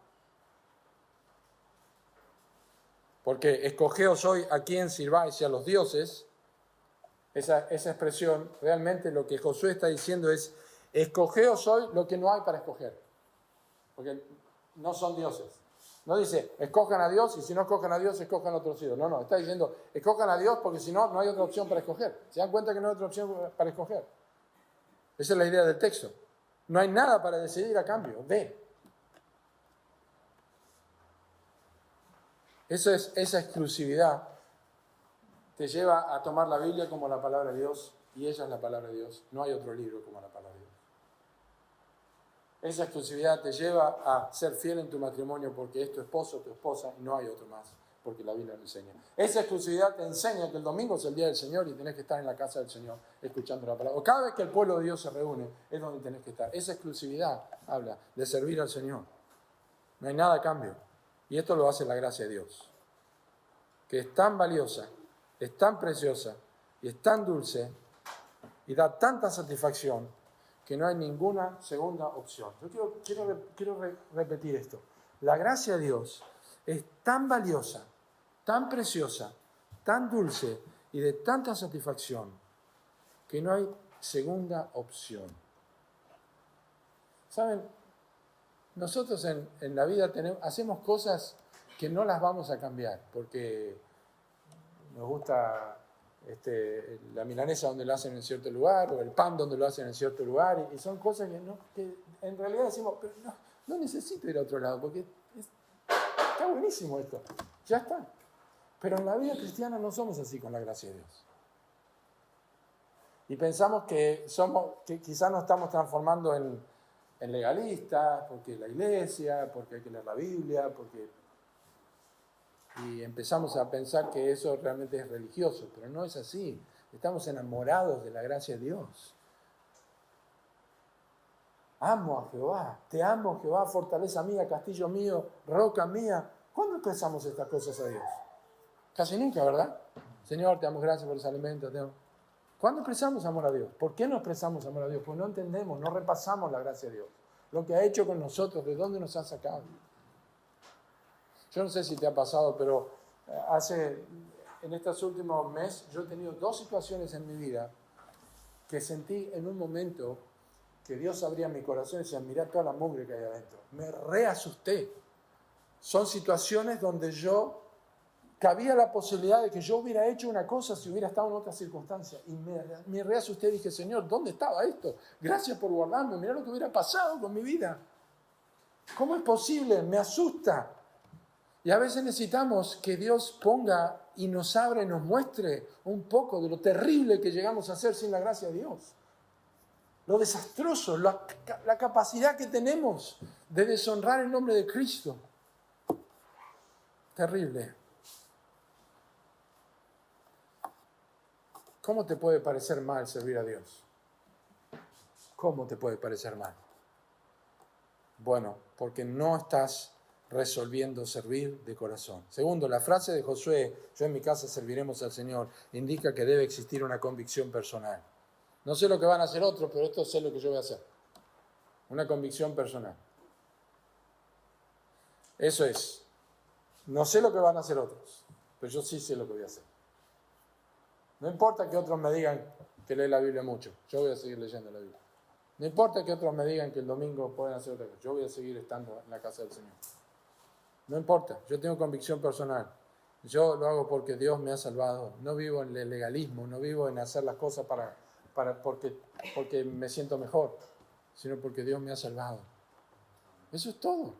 Porque escogeos hoy a quién sirváis y a los dioses. Esa expresión, realmente lo que Josué está diciendo es, escogeos hoy lo que no hay para escoger. Porque no son dioses. No dice, escojan a Dios, y si no escojan a Dios, escojan otros ídolos. No, está diciendo, escojan a Dios porque si no, no hay otra opción para escoger. ¿Se dan cuenta que no hay otra opción para escoger? Esa es la idea del texto. No hay nada para decidir a cambio de. Esa exclusividad te lleva a tomar la Biblia como la palabra de Dios, y ella es la palabra de Dios. No hay otro libro como la palabra de Dios. Esa exclusividad te lleva a ser fiel en tu matrimonio porque es tu esposo o tu esposa y no hay otro más, porque la Biblia lo enseña. Esa exclusividad te enseña que el domingo es el día del Señor y tenés que estar en la casa del Señor escuchando la palabra. O cada vez que el pueblo de Dios se reúne es donde tenés que estar. Esa exclusividad habla de servir al Señor. No hay nada a cambio. Y esto lo hace la gracia de Dios, que es tan valiosa, es tan preciosa y es tan dulce y da tanta satisfacción que no hay ninguna segunda opción. Yo quiero repetir esto. La gracia de Dios es tan valiosa, tan preciosa, tan dulce y de tanta satisfacción que no hay segunda opción. ¿Saben? Nosotros en la vida hacemos cosas que no las vamos a cambiar porque nos gusta la milanesa donde lo hacen en cierto lugar, o el pan donde lo hacen en cierto lugar, y son cosas que en realidad decimos, pero no necesito ir a otro lado, porque está buenísimo esto, ya está. Pero en la vida cristiana no somos así con la gracia de Dios. Y pensamos que quizás nos estamos transformando en legalistas, porque la iglesia, porque hay que leer la Biblia, y empezamos a pensar que eso realmente es religioso, pero no es así. Estamos enamorados de la gracia de Dios. Amo a Jehová, te amo Jehová, fortaleza mía, castillo mío, roca mía. ¿Cuándo expresamos estas cosas a Dios? Casi nunca, ¿verdad? Señor, te damos gracias por ese alimento. ¿Cuándo expresamos amor a Dios? ¿Por qué no expresamos amor a Dios? Pues no entendemos, no repasamos la gracia de Dios. Lo que ha hecho con nosotros, de dónde nos ha sacado. Yo no sé si te ha pasado, pero en estos últimos meses yo he tenido 2 situaciones en mi vida que sentí en un momento que Dios abría mi corazón y decía, mirá toda la mugre que hay adentro. Me reasusté. Son situaciones donde cabía la posibilidad de que yo hubiera hecho una cosa si hubiera estado en otra circunstancia. Y me reasusté y dije, Señor, ¿dónde estaba esto? Gracias por guardarme. Mirá lo que hubiera pasado con mi vida. ¿Cómo es posible? Me asusta. Y a veces necesitamos que Dios ponga y nos abra y nos muestre un poco de lo terrible que llegamos a hacer sin la gracia de Dios. Lo desastroso, la capacidad que tenemos de deshonrar el nombre de Cristo. Terrible. ¿Cómo te puede parecer mal servir a Dios? ¿Cómo te puede parecer mal? Bueno, porque no estás resolviendo servir de corazón. Segundo, la frase de Josué, yo en mi casa serviremos al Señor, indica que debe existir una convicción personal. No sé lo que van a hacer otros, pero esto sé lo que yo voy a hacer. Una convicción personal. Eso es. No sé lo que van a hacer otros, pero yo sí sé lo que voy a hacer. No importa que otros me digan que lee la Biblia mucho, yo voy a seguir leyendo la Biblia. No importa que otros me digan que el domingo pueden hacer otra cosa, yo voy a seguir estando en la casa del Señor. No importa, yo tengo convicción personal. Yo lo hago porque Dios me ha salvado. No vivo en el legalismo, no vivo en hacer las cosas porque me siento mejor, sino porque Dios me ha salvado. Eso es todo.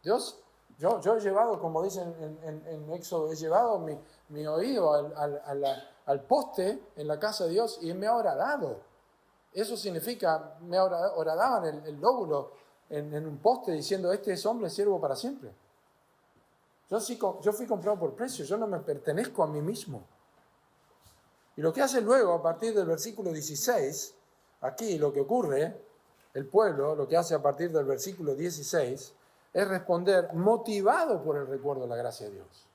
Yo he llevado, como dicen en Éxodo, he llevado mi oído al poste en la casa de Dios y me ha horadado. Eso significa, me horadaban el lóbulo en un poste diciendo, este es hombre siervo para siempre. Yo fui comprado por precio, yo no me pertenezco a mí mismo. Y lo que hace luego, a partir del versículo 16, aquí lo que ocurre, el pueblo, lo que hace a partir del versículo 16, es responder motivado por el recuerdo de la gracia de Dios.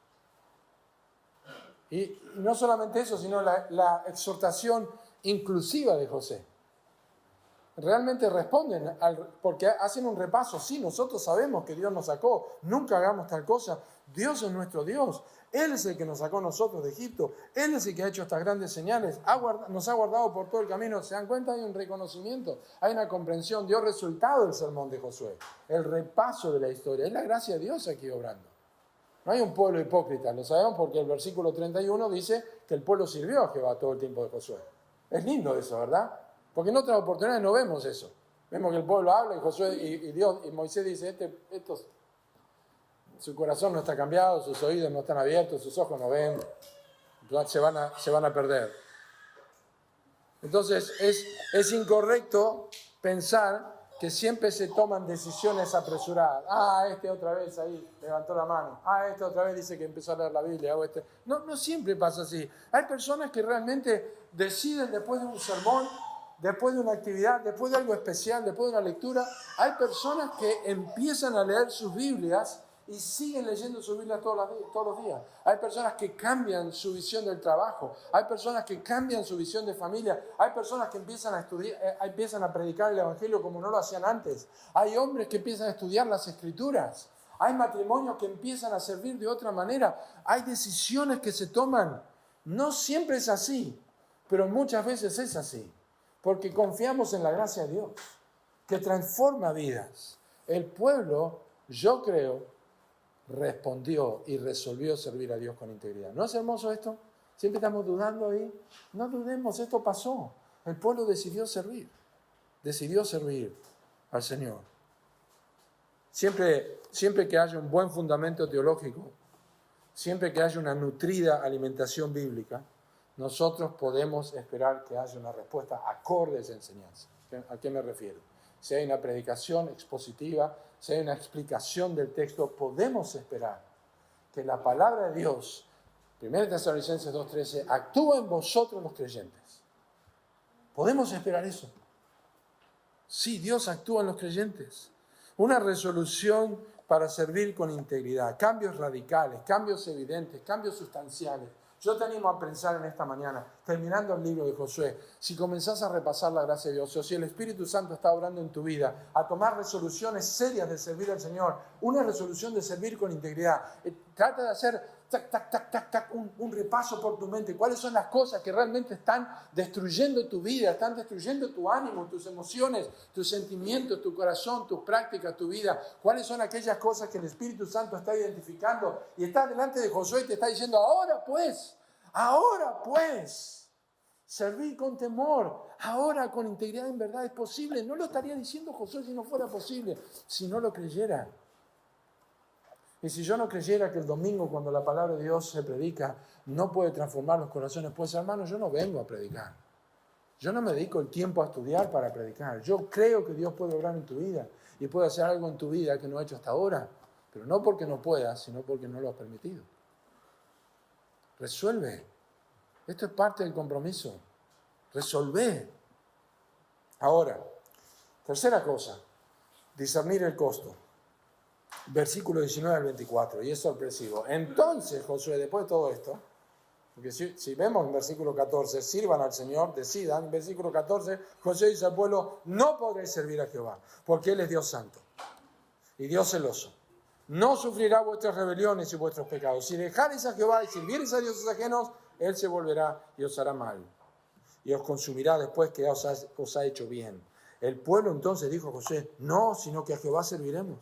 Y no solamente eso, sino la exhortación inclusiva de José. Realmente responden, porque hacen un repaso. Sí, nosotros sabemos que Dios nos sacó, nunca hagamos tal cosa. Dios es nuestro Dios. Él es el que nos sacó a nosotros de Egipto. Él es el que ha hecho estas grandes señales. Nos ha guardado por todo el camino. ¿Se dan cuenta? Hay un reconocimiento, hay una comprensión. Dio resultado el sermón de Josué. El repaso de la historia. Es la gracia de Dios aquí obrando. No hay un pueblo hipócrita. Lo sabemos porque el versículo 31 dice que el pueblo sirvió a Jehová todo el tiempo de Josué. Es lindo eso, ¿verdad? Porque en otras oportunidades no vemos eso. Vemos que el pueblo habla y Josué y Dios y Moisés dice, su corazón no está cambiado, sus oídos no están abiertos, sus ojos no ven, se van a perder. Entonces es incorrecto pensar que siempre se toman decisiones apresuradas. Otra vez ahí levantó la mano. Otra vez dice que empezó a leer la Biblia. No siempre pasa así. Hay personas que realmente deciden después de un sermón, después de una actividad, después de algo especial, después de una lectura, hay personas que empiezan a leer sus Biblias y siguen leyendo su Biblia todos los días. Hay personas que cambian su visión del trabajo. Hay personas que cambian su visión de familia. Hay personas que empiezan a estudiar, empiezan a predicar el Evangelio como no lo hacían antes. Hay hombres que empiezan a estudiar las Escrituras. Hay matrimonios que empiezan a servir de otra manera. Hay decisiones que se toman. No siempre es así, pero muchas veces es así. Porque confiamos en la gracia de Dios, que transforma vidas. El pueblo, yo creo, respondió y resolvió servir a Dios con integridad. ¿No es hermoso esto? Siempre estamos dudando ahí. No dudemos, esto pasó. El pueblo decidió servir al Señor. Siempre que haya un buen fundamento teológico, siempre que haya una nutrida alimentación bíblica, nosotros podemos esperar que haya una respuesta acorde a esa enseñanza. ¿A qué me refiero? Si hay una predicación expositiva, si hay una explicación del texto, podemos esperar que la palabra de Dios, 1 Tesalonicenses 2:13, actúa en vosotros los creyentes. Podemos esperar eso. Sí, Dios actúa en los creyentes. Una resolución para servir con integridad, cambios radicales, cambios evidentes, cambios sustanciales. Yo te animo a pensar en esta mañana, terminando el libro de Josué, si comenzás a repasar la gracia de Dios, o si el Espíritu Santo está obrando en tu vida, a tomar resoluciones serias de servir al Señor, una resolución de servir con integridad. Trata de hacer un repaso por tu mente. ¿Cuáles son las cosas que realmente están destruyendo tu vida, están destruyendo tu ánimo, tus emociones, tus sentimientos, tu corazón, tus prácticas, tu vida? ¿Cuáles son aquellas cosas que el Espíritu Santo está identificando y está delante de Josué y te está diciendo, ahora pues, Servir con temor, ahora con integridad en verdad es posible. No lo estaría diciendo Josué si no fuera posible, si no lo creyera. Y si yo no creyera que el domingo, cuando la palabra de Dios se predica, no puede transformar los corazones, pues hermanos, yo no vengo a predicar. Yo no me dedico el tiempo a estudiar para predicar. Yo creo que Dios puede obrar en tu vida y puede hacer algo en tu vida que no ha hecho hasta ahora, pero no porque no pueda, sino porque no lo ha permitido. Resuelve. Esto es parte del compromiso. Resolvé. Ahora, tercera cosa, discernir el costo. Versículo 19 al 24, y es sorpresivo. Entonces, Josué, después de todo esto, porque si vemos en versículo 14, sirvan al Señor, decidan, en versículo 14, Josué dice al pueblo, no podréis servir a Jehová, porque Él es Dios santo y Dios celoso. No sufrirá vuestras rebeliones y vuestros pecados. Si dejareis a Jehová y sirviereis a dioses ajenos, Él se volverá y os hará mal, y os consumirá después que os ha hecho bien. El pueblo entonces dijo a Josué, no, sino que a Jehová serviremos.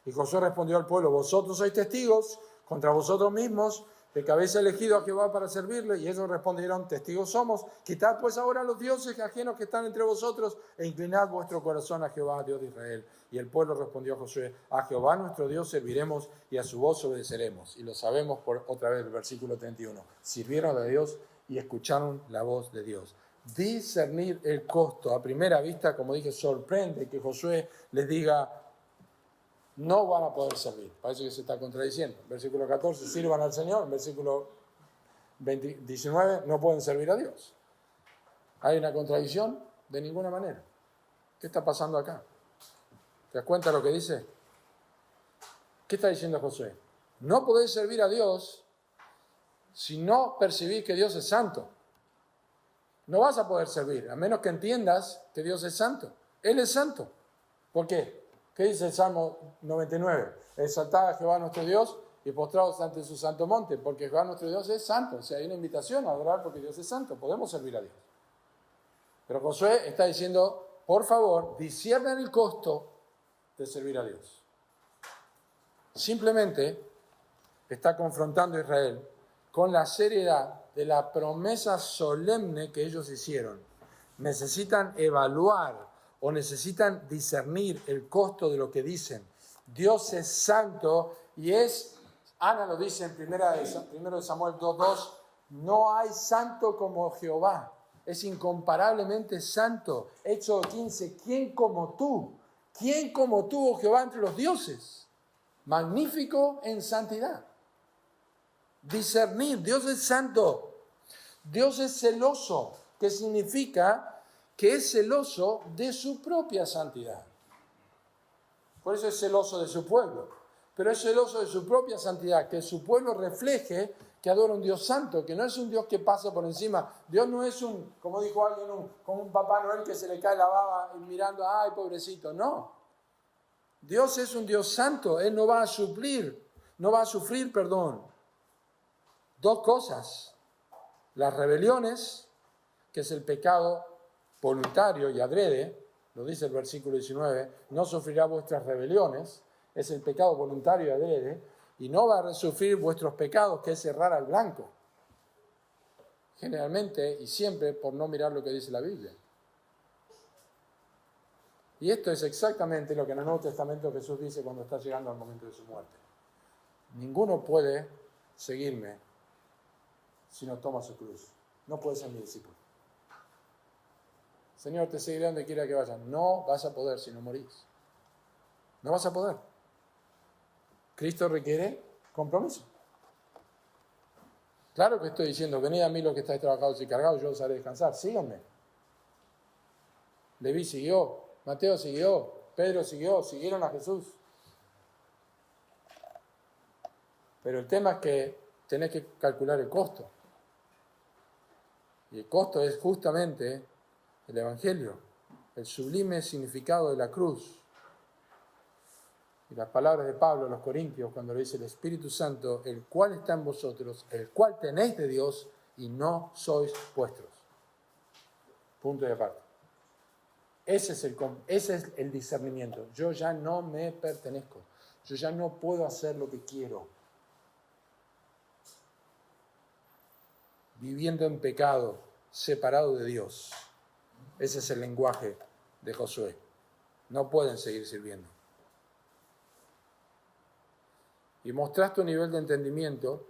Y Josué respondió al pueblo, vosotros sois testigos contra vosotros mismos de que habéis elegido a Jehová para servirle. Y ellos respondieron, testigos somos. Quitad pues ahora los dioses ajenos que están entre vosotros e inclinad vuestro corazón a Jehová, Dios de Israel. Y el pueblo respondió a Josué, a Jehová nuestro Dios serviremos y a su voz obedeceremos. Y lo sabemos por otra vez el versículo 31. Sirvieron a Dios y escucharon la voz de Dios. Discernir el costo. A primera vista, como dije, sorprende que Josué les diga, no van a poder servir. Parece que se está contradiciendo. Versículo 14, sirvan al Señor. Versículo 19, no pueden servir a Dios. ¿Hay una contradicción? De ninguna manera. ¿Qué está pasando acá? ¿Te das cuenta de lo que dice? ¿Qué está diciendo Josué? No podéis servir a Dios si no percibís que Dios es santo. No vas a poder servir, a menos que entiendas que Dios es santo. Él es santo. ¿Por qué? ¿Qué dice el Salmo 99? Exaltad a Jehová nuestro Dios y postraos ante su santo monte, porque Jehová nuestro Dios es santo. O sea, hay una invitación a adorar porque Dios es santo. Podemos servir a Dios. Pero Josué está diciendo, por favor, disciernan el costo de servir a Dios. Simplemente está confrontando a Israel con la seriedad de la promesa solemne que ellos hicieron. Necesitan evaluar o necesitan discernir el costo de lo que dicen. Dios es santo y Ana lo dice en 1 Samuel 2:2, no hay santo como Jehová, es incomparablemente santo. Éxodo 15, ¿quién como tú? ¿Quién como tú, oh Jehová, entre los dioses? Magnífico en santidad. Discernir, Dios es santo, Dios es celoso, que significa que es celoso de su propia santidad. Por eso es celoso de su pueblo, pero es celoso de su propia santidad, que su pueblo refleje que adora un Dios santo, que no es un Dios que pasa por encima. Dios no es como dijo alguien, como un Papá Noel que se le cae la baba mirando, ay, pobrecito, no. Dios es un Dios santo, Él no va a sufrir, dos cosas, las rebeliones, que es el pecado voluntario y adrede, lo dice el versículo 19, no sufrirá vuestras rebeliones, es el pecado voluntario y adrede, y no va a sufrir vuestros pecados, que es errar al blanco. Generalmente y siempre por no mirar lo que dice la Biblia. Y esto es exactamente lo que en el Nuevo Testamento Jesús dice cuando está llegando al momento de su muerte. Ninguno puede seguirme si no toma su cruz. No puede ser mi discípulo. Señor, te seguiré donde quiera que vayas. No vas a poder si no morís. No vas a poder. Cristo requiere compromiso. Claro que estoy diciendo, venid a mí los que estáis trabajados y cargados, yo os haré descansar. Síganme. Leví siguió, Mateo siguió, Pedro siguió, siguieron a Jesús. Pero el tema es que tenés que calcular el costo. Y el costo es justamente el Evangelio, el sublime significado de la cruz. Y las palabras de Pablo a los Corintios cuando le dice el Espíritu Santo, el cual está en vosotros, el cual tenéis de Dios y no sois vuestros. Punto de aparte. Ese es el discernimiento. Yo ya no me pertenezco. Yo ya no puedo hacer lo que quiero. Viviendo en pecado, separado de Dios. Ese es el lenguaje de Josué. No pueden seguir sirviendo. Y mostras tu nivel de entendimiento,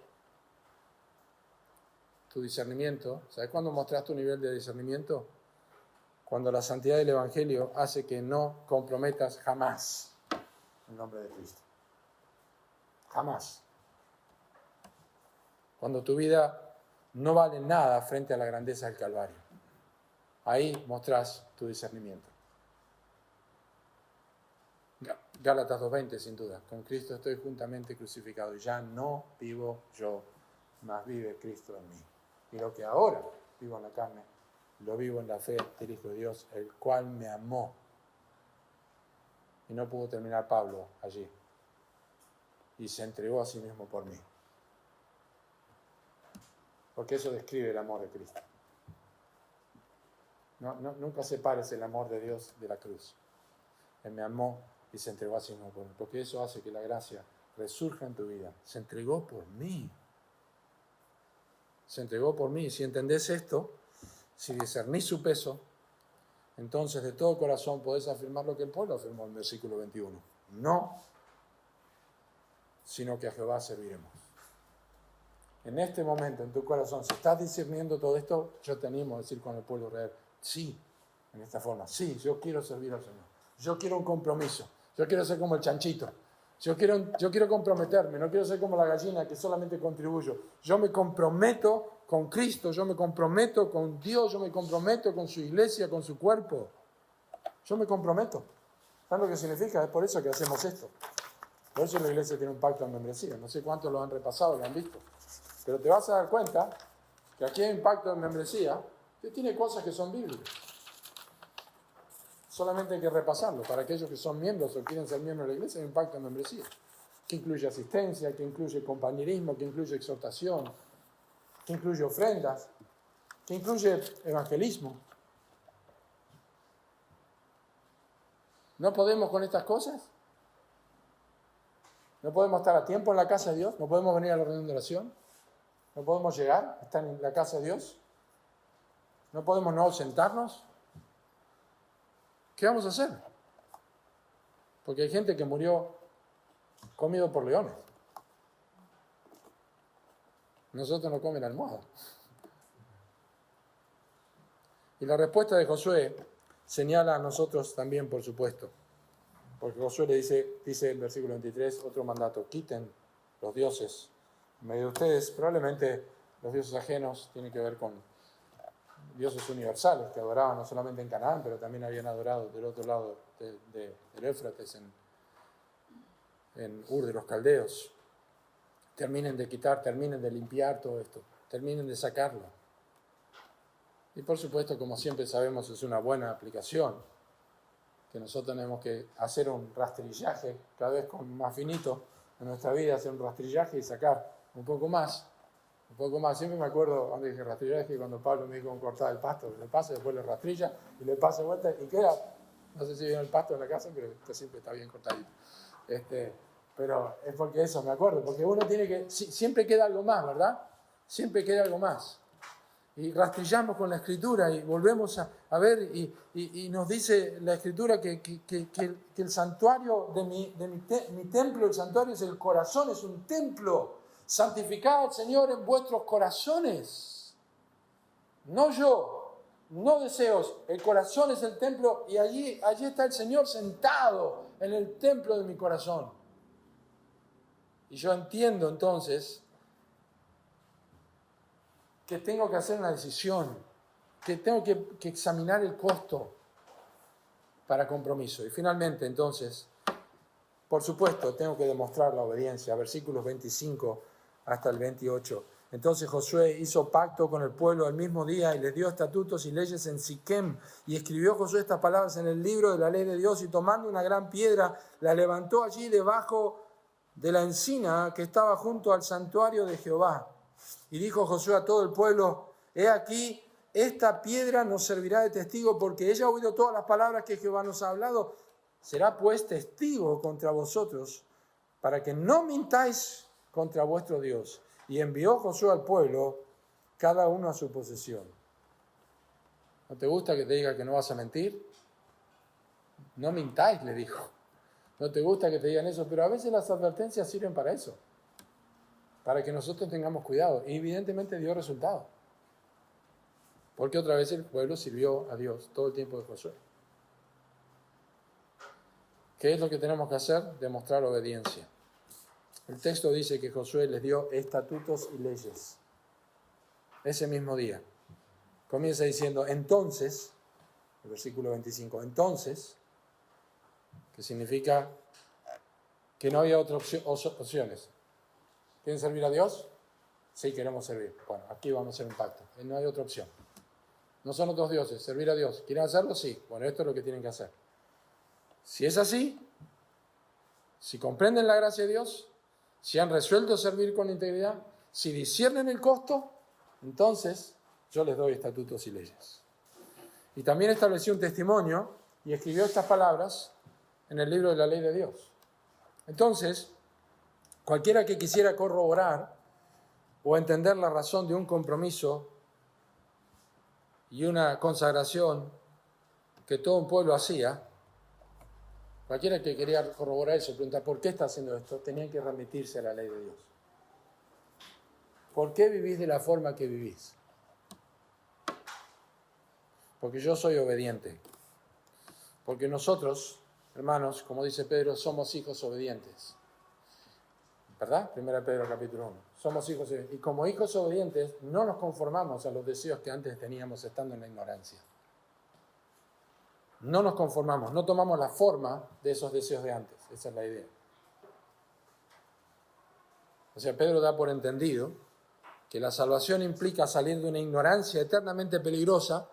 tu discernimiento. ¿Sabes cuándo mostras tu nivel de discernimiento? Cuando la santidad del Evangelio hace que no comprometas jamás el nombre de Cristo. Jamás. Cuando tu vida no vale nada frente a la grandeza del Calvario. Ahí mostrás tu discernimiento. Gálatas 2:20, sin duda. Con Cristo estoy juntamente crucificado y ya no vivo yo, mas vive Cristo en mí. Y lo que ahora vivo en la carne, lo vivo en la fe del Hijo de Dios, el cual me amó. Y no pudo terminar Pablo allí. Y se entregó a sí mismo por mí. Porque eso describe el amor de Cristo. Nunca separes el amor de Dios de la cruz. Él me amó y se entregó a sí mismo por mí. Porque eso hace que la gracia resurja en tu vida. Se entregó por mí. Se entregó por mí. Si entendés esto, si discernís su peso, entonces de todo corazón podés afirmar lo que el pueblo afirmó en el versículo 21. No, sino que a Jehová serviremos. En este momento, en tu corazón, si estás discerniendo todo esto, yo te animo a decir con el pueblo real, sí, en esta forma, sí, yo quiero servir al Señor. Yo quiero un compromiso. Yo quiero ser como el chanchito. Yo quiero comprometerme, no quiero ser como la gallina que solamente contribuyo. Yo me comprometo con Cristo, yo me comprometo con Dios, yo me comprometo con su iglesia, con su cuerpo. Yo me comprometo. ¿Saben lo que significa? Es por eso que hacemos esto. Por eso la iglesia tiene un pacto de membresía. No sé cuántos lo han repasado, lo han visto. Pero te vas a dar cuenta que aquí hay un pacto de membresía que tiene cosas que son bíblicas. Solamente hay que repasarlo. Para aquellos que son miembros o quieren ser miembros de la iglesia, hay un pacto de membresía que incluye asistencia, que incluye compañerismo, que incluye exhortación, que incluye ofrendas, que incluye evangelismo. ¿No podemos con estas cosas? ¿No podemos estar a tiempo en la casa de Dios? ¿No podemos venir a la reunión de oración? ¿No podemos llegar a estar en la casa de Dios? ¿No podemos no ausentarnos? ¿Qué vamos a hacer? Porque hay gente que murió comido por leones. Nosotros no comen almohada. Y la respuesta de Josué señala a nosotros también, por supuesto. Porque Josué le dice en versículo 23, otro mandato, quiten los dioses en medio de ustedes. Probablemente los dioses ajenos tienen que ver con dioses universales que adoraban no solamente en Canaán, pero también habían adorado del otro lado del Éufrates, en Ur de los Caldeos. Terminen de quitar, terminen de limpiar todo esto, terminen de sacarlo. Y por supuesto, como siempre sabemos, es una buena aplicación, que nosotros tenemos que hacer un rastrillaje, cada vez más finito en nuestra vida, hacer un rastrillaje y sacar un poco más. Siempre me acuerdo, cuando dije rastrillaje, cuando Pablo me dijo cortar el pasto, le pasa, después le rastrilla y le pasa de vuelta y queda, no sé si viene el pasto en la casa, pero siempre está bien cortadito. Pero es porque eso me acuerdo, porque uno tiene que, siempre queda algo más, ¿verdad? Siempre queda algo más. Y rastrillamos con la Escritura y volvemos a ver y nos dice la Escritura que el santuario de mi templo, el santuario es el corazón, es un templo. Santificad al Señor en vuestros corazones. No yo, no deseos. El corazón es el templo y allí está el Señor sentado en el templo de mi corazón. Y yo entiendo entonces que tengo que hacer una decisión, que tengo que examinar el costo para compromiso. Y finalmente, entonces, por supuesto, tengo que demostrar la obediencia. Versículos 25 hasta el 28. Entonces Josué hizo pacto con el pueblo al mismo día y les dio estatutos y leyes en Siquem. Y escribió Josué estas palabras en el libro de la ley de Dios y tomando una gran piedra, la levantó allí debajo de la encina que estaba junto al santuario de Jehová. Y dijo Josué a todo el pueblo, he aquí, esta piedra nos servirá de testigo porque ella ha oído todas las palabras que Jehová nos ha hablado. Será pues testigo contra vosotros para que no mintáis contra vuestro Dios. Y envió Josué al pueblo, cada uno a su posesión. ¿No te gusta que te diga que no vas a mentir? No mintáis, le dijo. ¿No te gusta que te digan eso? Pero a veces las advertencias sirven para eso, para que nosotros tengamos cuidado. Y evidentemente dio resultado. Porque otra vez el pueblo sirvió a Dios todo el tiempo de Josué. ¿Qué es lo que tenemos que hacer? Demostrar obediencia. El texto dice que Josué les dio estatutos y leyes ese mismo día. Comienza diciendo, entonces, el versículo 25, entonces, que significa que no había otras opciones. ¿Quieren servir a Dios? Sí, queremos servir. Bueno, aquí vamos a hacer un pacto. No hay otra opción. No son otros dioses, servir a Dios. ¿Quieren hacerlo? Sí. Bueno, esto es lo que tienen que hacer. Si es así, si comprenden la gracia de Dios, si han resuelto servir con integridad, si disciernen el costo, entonces yo les doy estatutos y leyes. Y también estableció un testimonio y escribió estas palabras en el libro de la ley de Dios. Entonces, cualquiera que quisiera corroborar o entender la razón de un compromiso y una consagración que todo un pueblo hacía, cualquiera que quería corroborar eso, preguntar ¿por qué está haciendo esto? Tenían que remitirse a la ley de Dios. ¿Por qué vivís de la forma que vivís? Porque yo soy obediente. Porque nosotros, hermanos, como dice Pedro, somos hijos obedientes. ¿Verdad? 1 Pedro capítulo 1. Somos hijos obedientes. Y como hijos obedientes no nos conformamos a los deseos que antes teníamos estando en la ignorancia. No nos conformamos, no tomamos la forma de esos deseos de antes. Esa es la idea. O sea, Pedro da por entendido que la salvación implica salir de una ignorancia eternamente peligrosa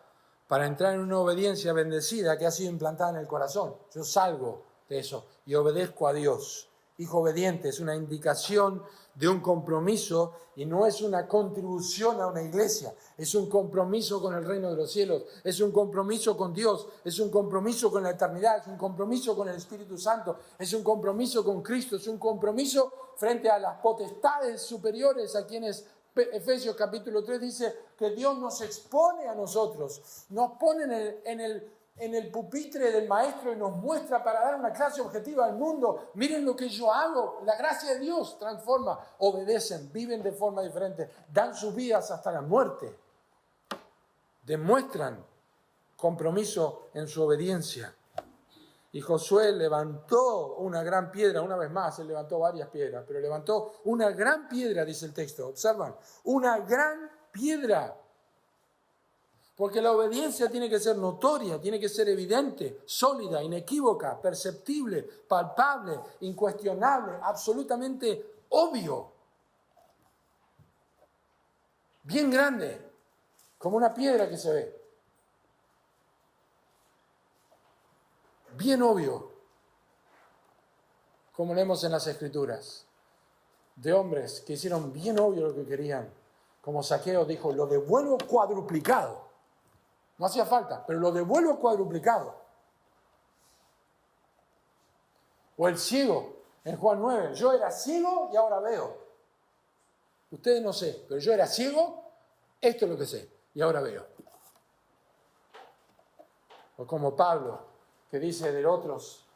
para entrar en una obediencia bendecida que ha sido implantada en el corazón. Yo salgo de eso y obedezco a Dios. Hijo obediente es una indicación de un compromiso y no es una contribución a una iglesia. Es un compromiso con el reino de los cielos, es un compromiso con Dios, es un compromiso con la eternidad, es un compromiso con el Espíritu Santo, es un compromiso con Cristo, es un compromiso frente a las potestades superiores a quienes Efesios capítulo 3 dice que Dios nos expone a nosotros, nos pone en el pupitre del maestro y nos muestra para dar una clase objetiva al mundo. Miren lo que yo hago, la gracia de Dios transforma, obedecen, viven de forma diferente, dan sus vidas hasta la muerte, demuestran compromiso en su obediencia. Y Josué levantó una gran piedra, una vez más, él levantó varias piedras, pero levantó una gran piedra, dice el texto, observan, una gran piedra. Porque la obediencia tiene que ser notoria, tiene que ser evidente, sólida, inequívoca, perceptible, palpable, incuestionable, absolutamente obvio. Bien grande, como una piedra que se ve. Bien obvio, como leemos en las Escrituras, de hombres que hicieron bien obvio lo que querían. Como Zaqueo dijo, lo devuelvo cuadruplicado. No hacía falta, pero lo devuelvo cuadruplicado. O el ciego, en Juan 9, yo era ciego y ahora veo. Ustedes no sé, pero yo era ciego, esto es lo que sé, y ahora veo. O como Pablo, que dice de otros,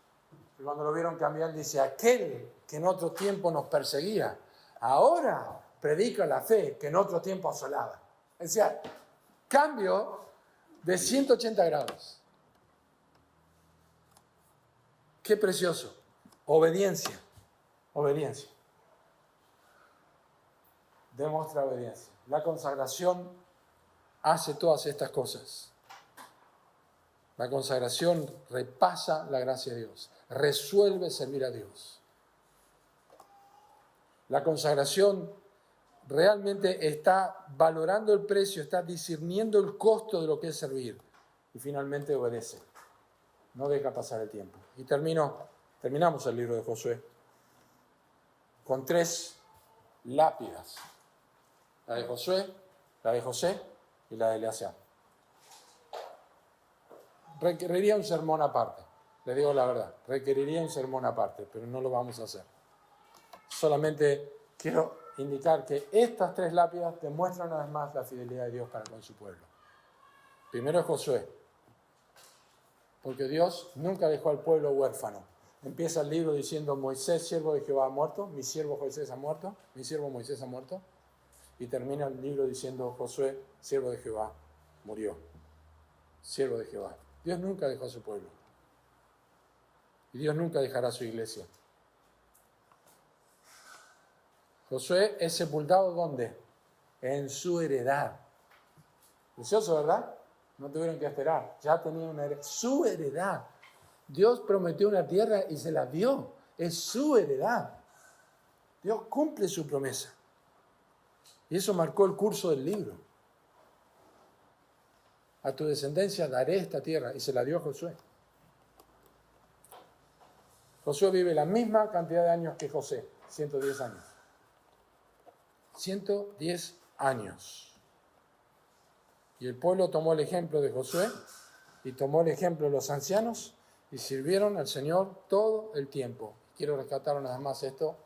que cuando lo vieron cambiar, dice, aquel que en otro tiempo nos perseguía, ahora predica la fe que en otro tiempo asolaba. O sea, cambio de 180 grados. Qué precioso. Obediencia. Obediencia. Demuestra obediencia. La consagración hace todas estas cosas. La consagración repasa la gracia de Dios, resuelve servir a Dios. La consagración realmente está valorando el precio, está discerniendo el costo de lo que es servir y finalmente obedece. No deja pasar el tiempo. Y terminamos el libro de Josué con 3 lápidas. La de Josué, la de José y la de Eleazar. Requeriría un sermón aparte, les digo la verdad, requeriría un sermón aparte, pero no lo vamos a hacer. Solamente quiero indicar que estas 3 lápidas demuestran una vez más la fidelidad de Dios para con su pueblo. Primero es Josué, porque Dios nunca dejó al pueblo huérfano. Empieza el libro diciendo: Moisés, siervo de Jehová, ha muerto, mi siervo Moisés ha muerto, mi siervo Moisés ha muerto. Y termina el libro diciendo: Josué, siervo de Jehová, murió. Siervo de Jehová. Dios nunca dejó a su pueblo. Y Dios nunca dejará a su iglesia. Josué es sepultado ¿dónde? En su heredad. Precioso, ¿verdad? No tuvieron que esperar. Ya tenían una heredad. Su heredad. Dios prometió una tierra y se la dio. Es su heredad. Dios cumple su promesa. Y eso marcó el curso del libro. A tu descendencia daré esta tierra. Y se la dio a Josué. Josué vive la misma cantidad de años que José. 110 años. 110 años. Y el pueblo tomó el ejemplo de Josué y tomó el ejemplo de los ancianos y sirvieron al Señor todo el tiempo. Quiero rescatar una vez más esto,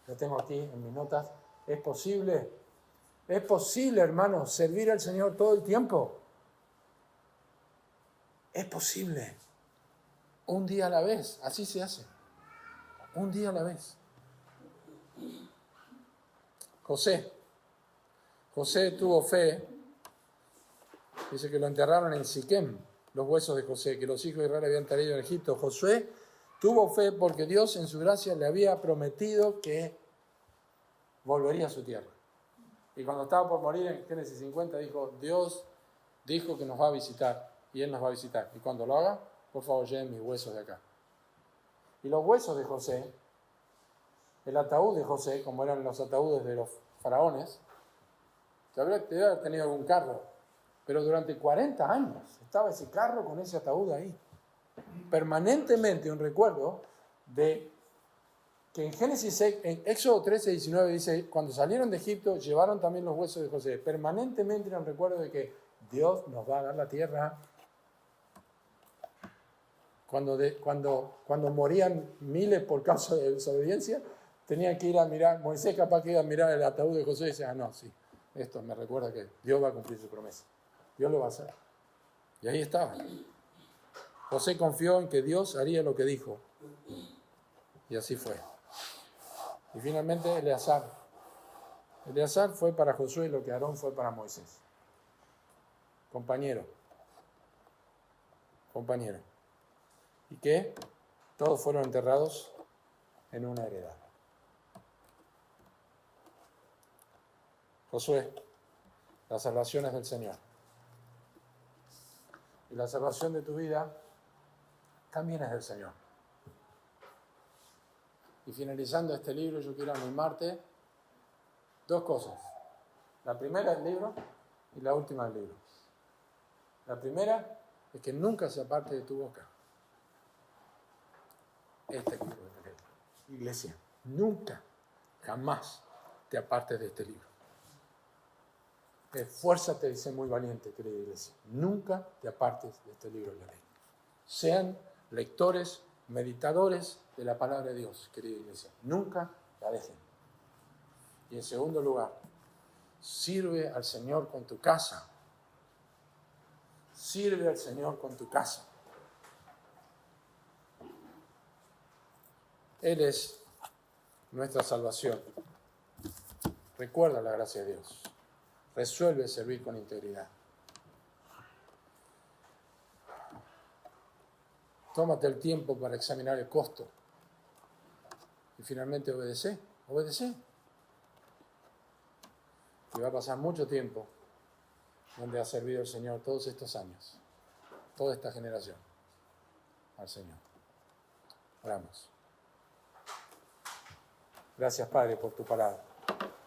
lo tengo aquí en mis notas. ¿Es posible, hermanos, servir al Señor todo el tiempo? Es posible. Un día a la vez, así se hace. Un día a la vez. José tuvo fe. Dice que lo enterraron en Siquem, los huesos de José, que los hijos de Israel habían traído en Egipto. Josué tuvo fe porque Dios en su gracia le había prometido que volvería a su tierra. Y cuando estaba por morir en Génesis 50 dijo: Dios dijo que nos va a visitar y Él nos va a visitar. Y cuando lo haga, por favor, lleven mis huesos de acá. Y los huesos de José, el ataúd de José, como eran los ataúdes de los faraones, debe haber tenido algún carro. Pero durante 40 años estaba ese carro con ese ataúd ahí. Permanentemente un recuerdo de que en Génesis 6, en Éxodo 13, 19 dice: cuando salieron de Egipto llevaron también los huesos de José. Permanentemente era un recuerdo de que Dios nos va a dar la tierra. Cuando morían miles por causa de desobediencia, tenían que ir a mirar. Moisés capaz que iba a mirar el ataúd de José y decía: no, sí, esto me recuerda que Dios va a cumplir su promesa. Dios lo va a hacer. Y ahí estaba. José confió en que Dios haría lo que dijo. Y así fue. Y finalmente Eleazar. Eleazar fue para Josué lo que Aarón fue para Moisés. Compañero. ¿Y qué? Todos fueron enterrados en una heredad. Josué, la salvación es del Señor. Y la salvación de tu vida también es del Señor. Y finalizando este libro, yo quiero animarte dos cosas. La primera del libro y la última del libro. La primera es que nunca se aparte de tu boca este libro. Iglesia, nunca, jamás te apartes de este libro. Esfuérzate y sé muy valiente, querida iglesia. Nunca te apartes de este libro de la ley. Sean lectores, meditadores de la palabra de Dios, querida iglesia. Nunca la dejen. Y en segundo lugar, sirve al Señor con tu casa. Sirve al Señor con tu casa. Él es nuestra salvación. Recuerda la gracia de Dios. Resuelve servir con integridad. Tómate el tiempo para examinar el costo. Y finalmente obedece. Y va a pasar mucho tiempo donde ha servido el Señor todos estos años. Toda esta generación. Al Señor. Oramos. Gracias, Padre, por tu palabra.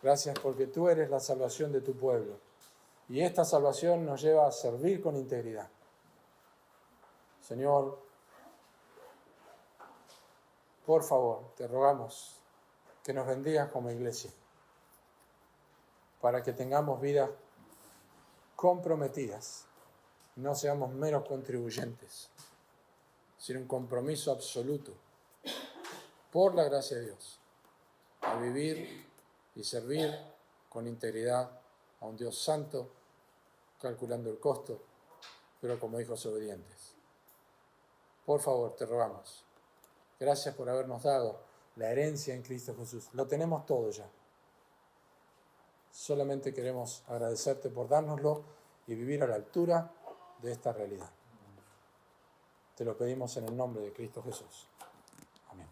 Gracias porque tú eres la salvación de tu pueblo. Y esta salvación nos lleva a servir con integridad. Señor, por favor, te rogamos que nos bendigas como iglesia, para que tengamos vidas comprometidas, no seamos meros contribuyentes, sino un compromiso absoluto, por la gracia de Dios, a vivir y servir con integridad a un Dios santo, calculando el costo, pero como hijos obedientes. Por favor, te rogamos. Gracias por habernos dado la herencia en Cristo Jesús. Lo tenemos todo ya. Solamente queremos agradecerte por dárnoslo y vivir a la altura de esta realidad. Te lo pedimos en el nombre de Cristo Jesús. Amén.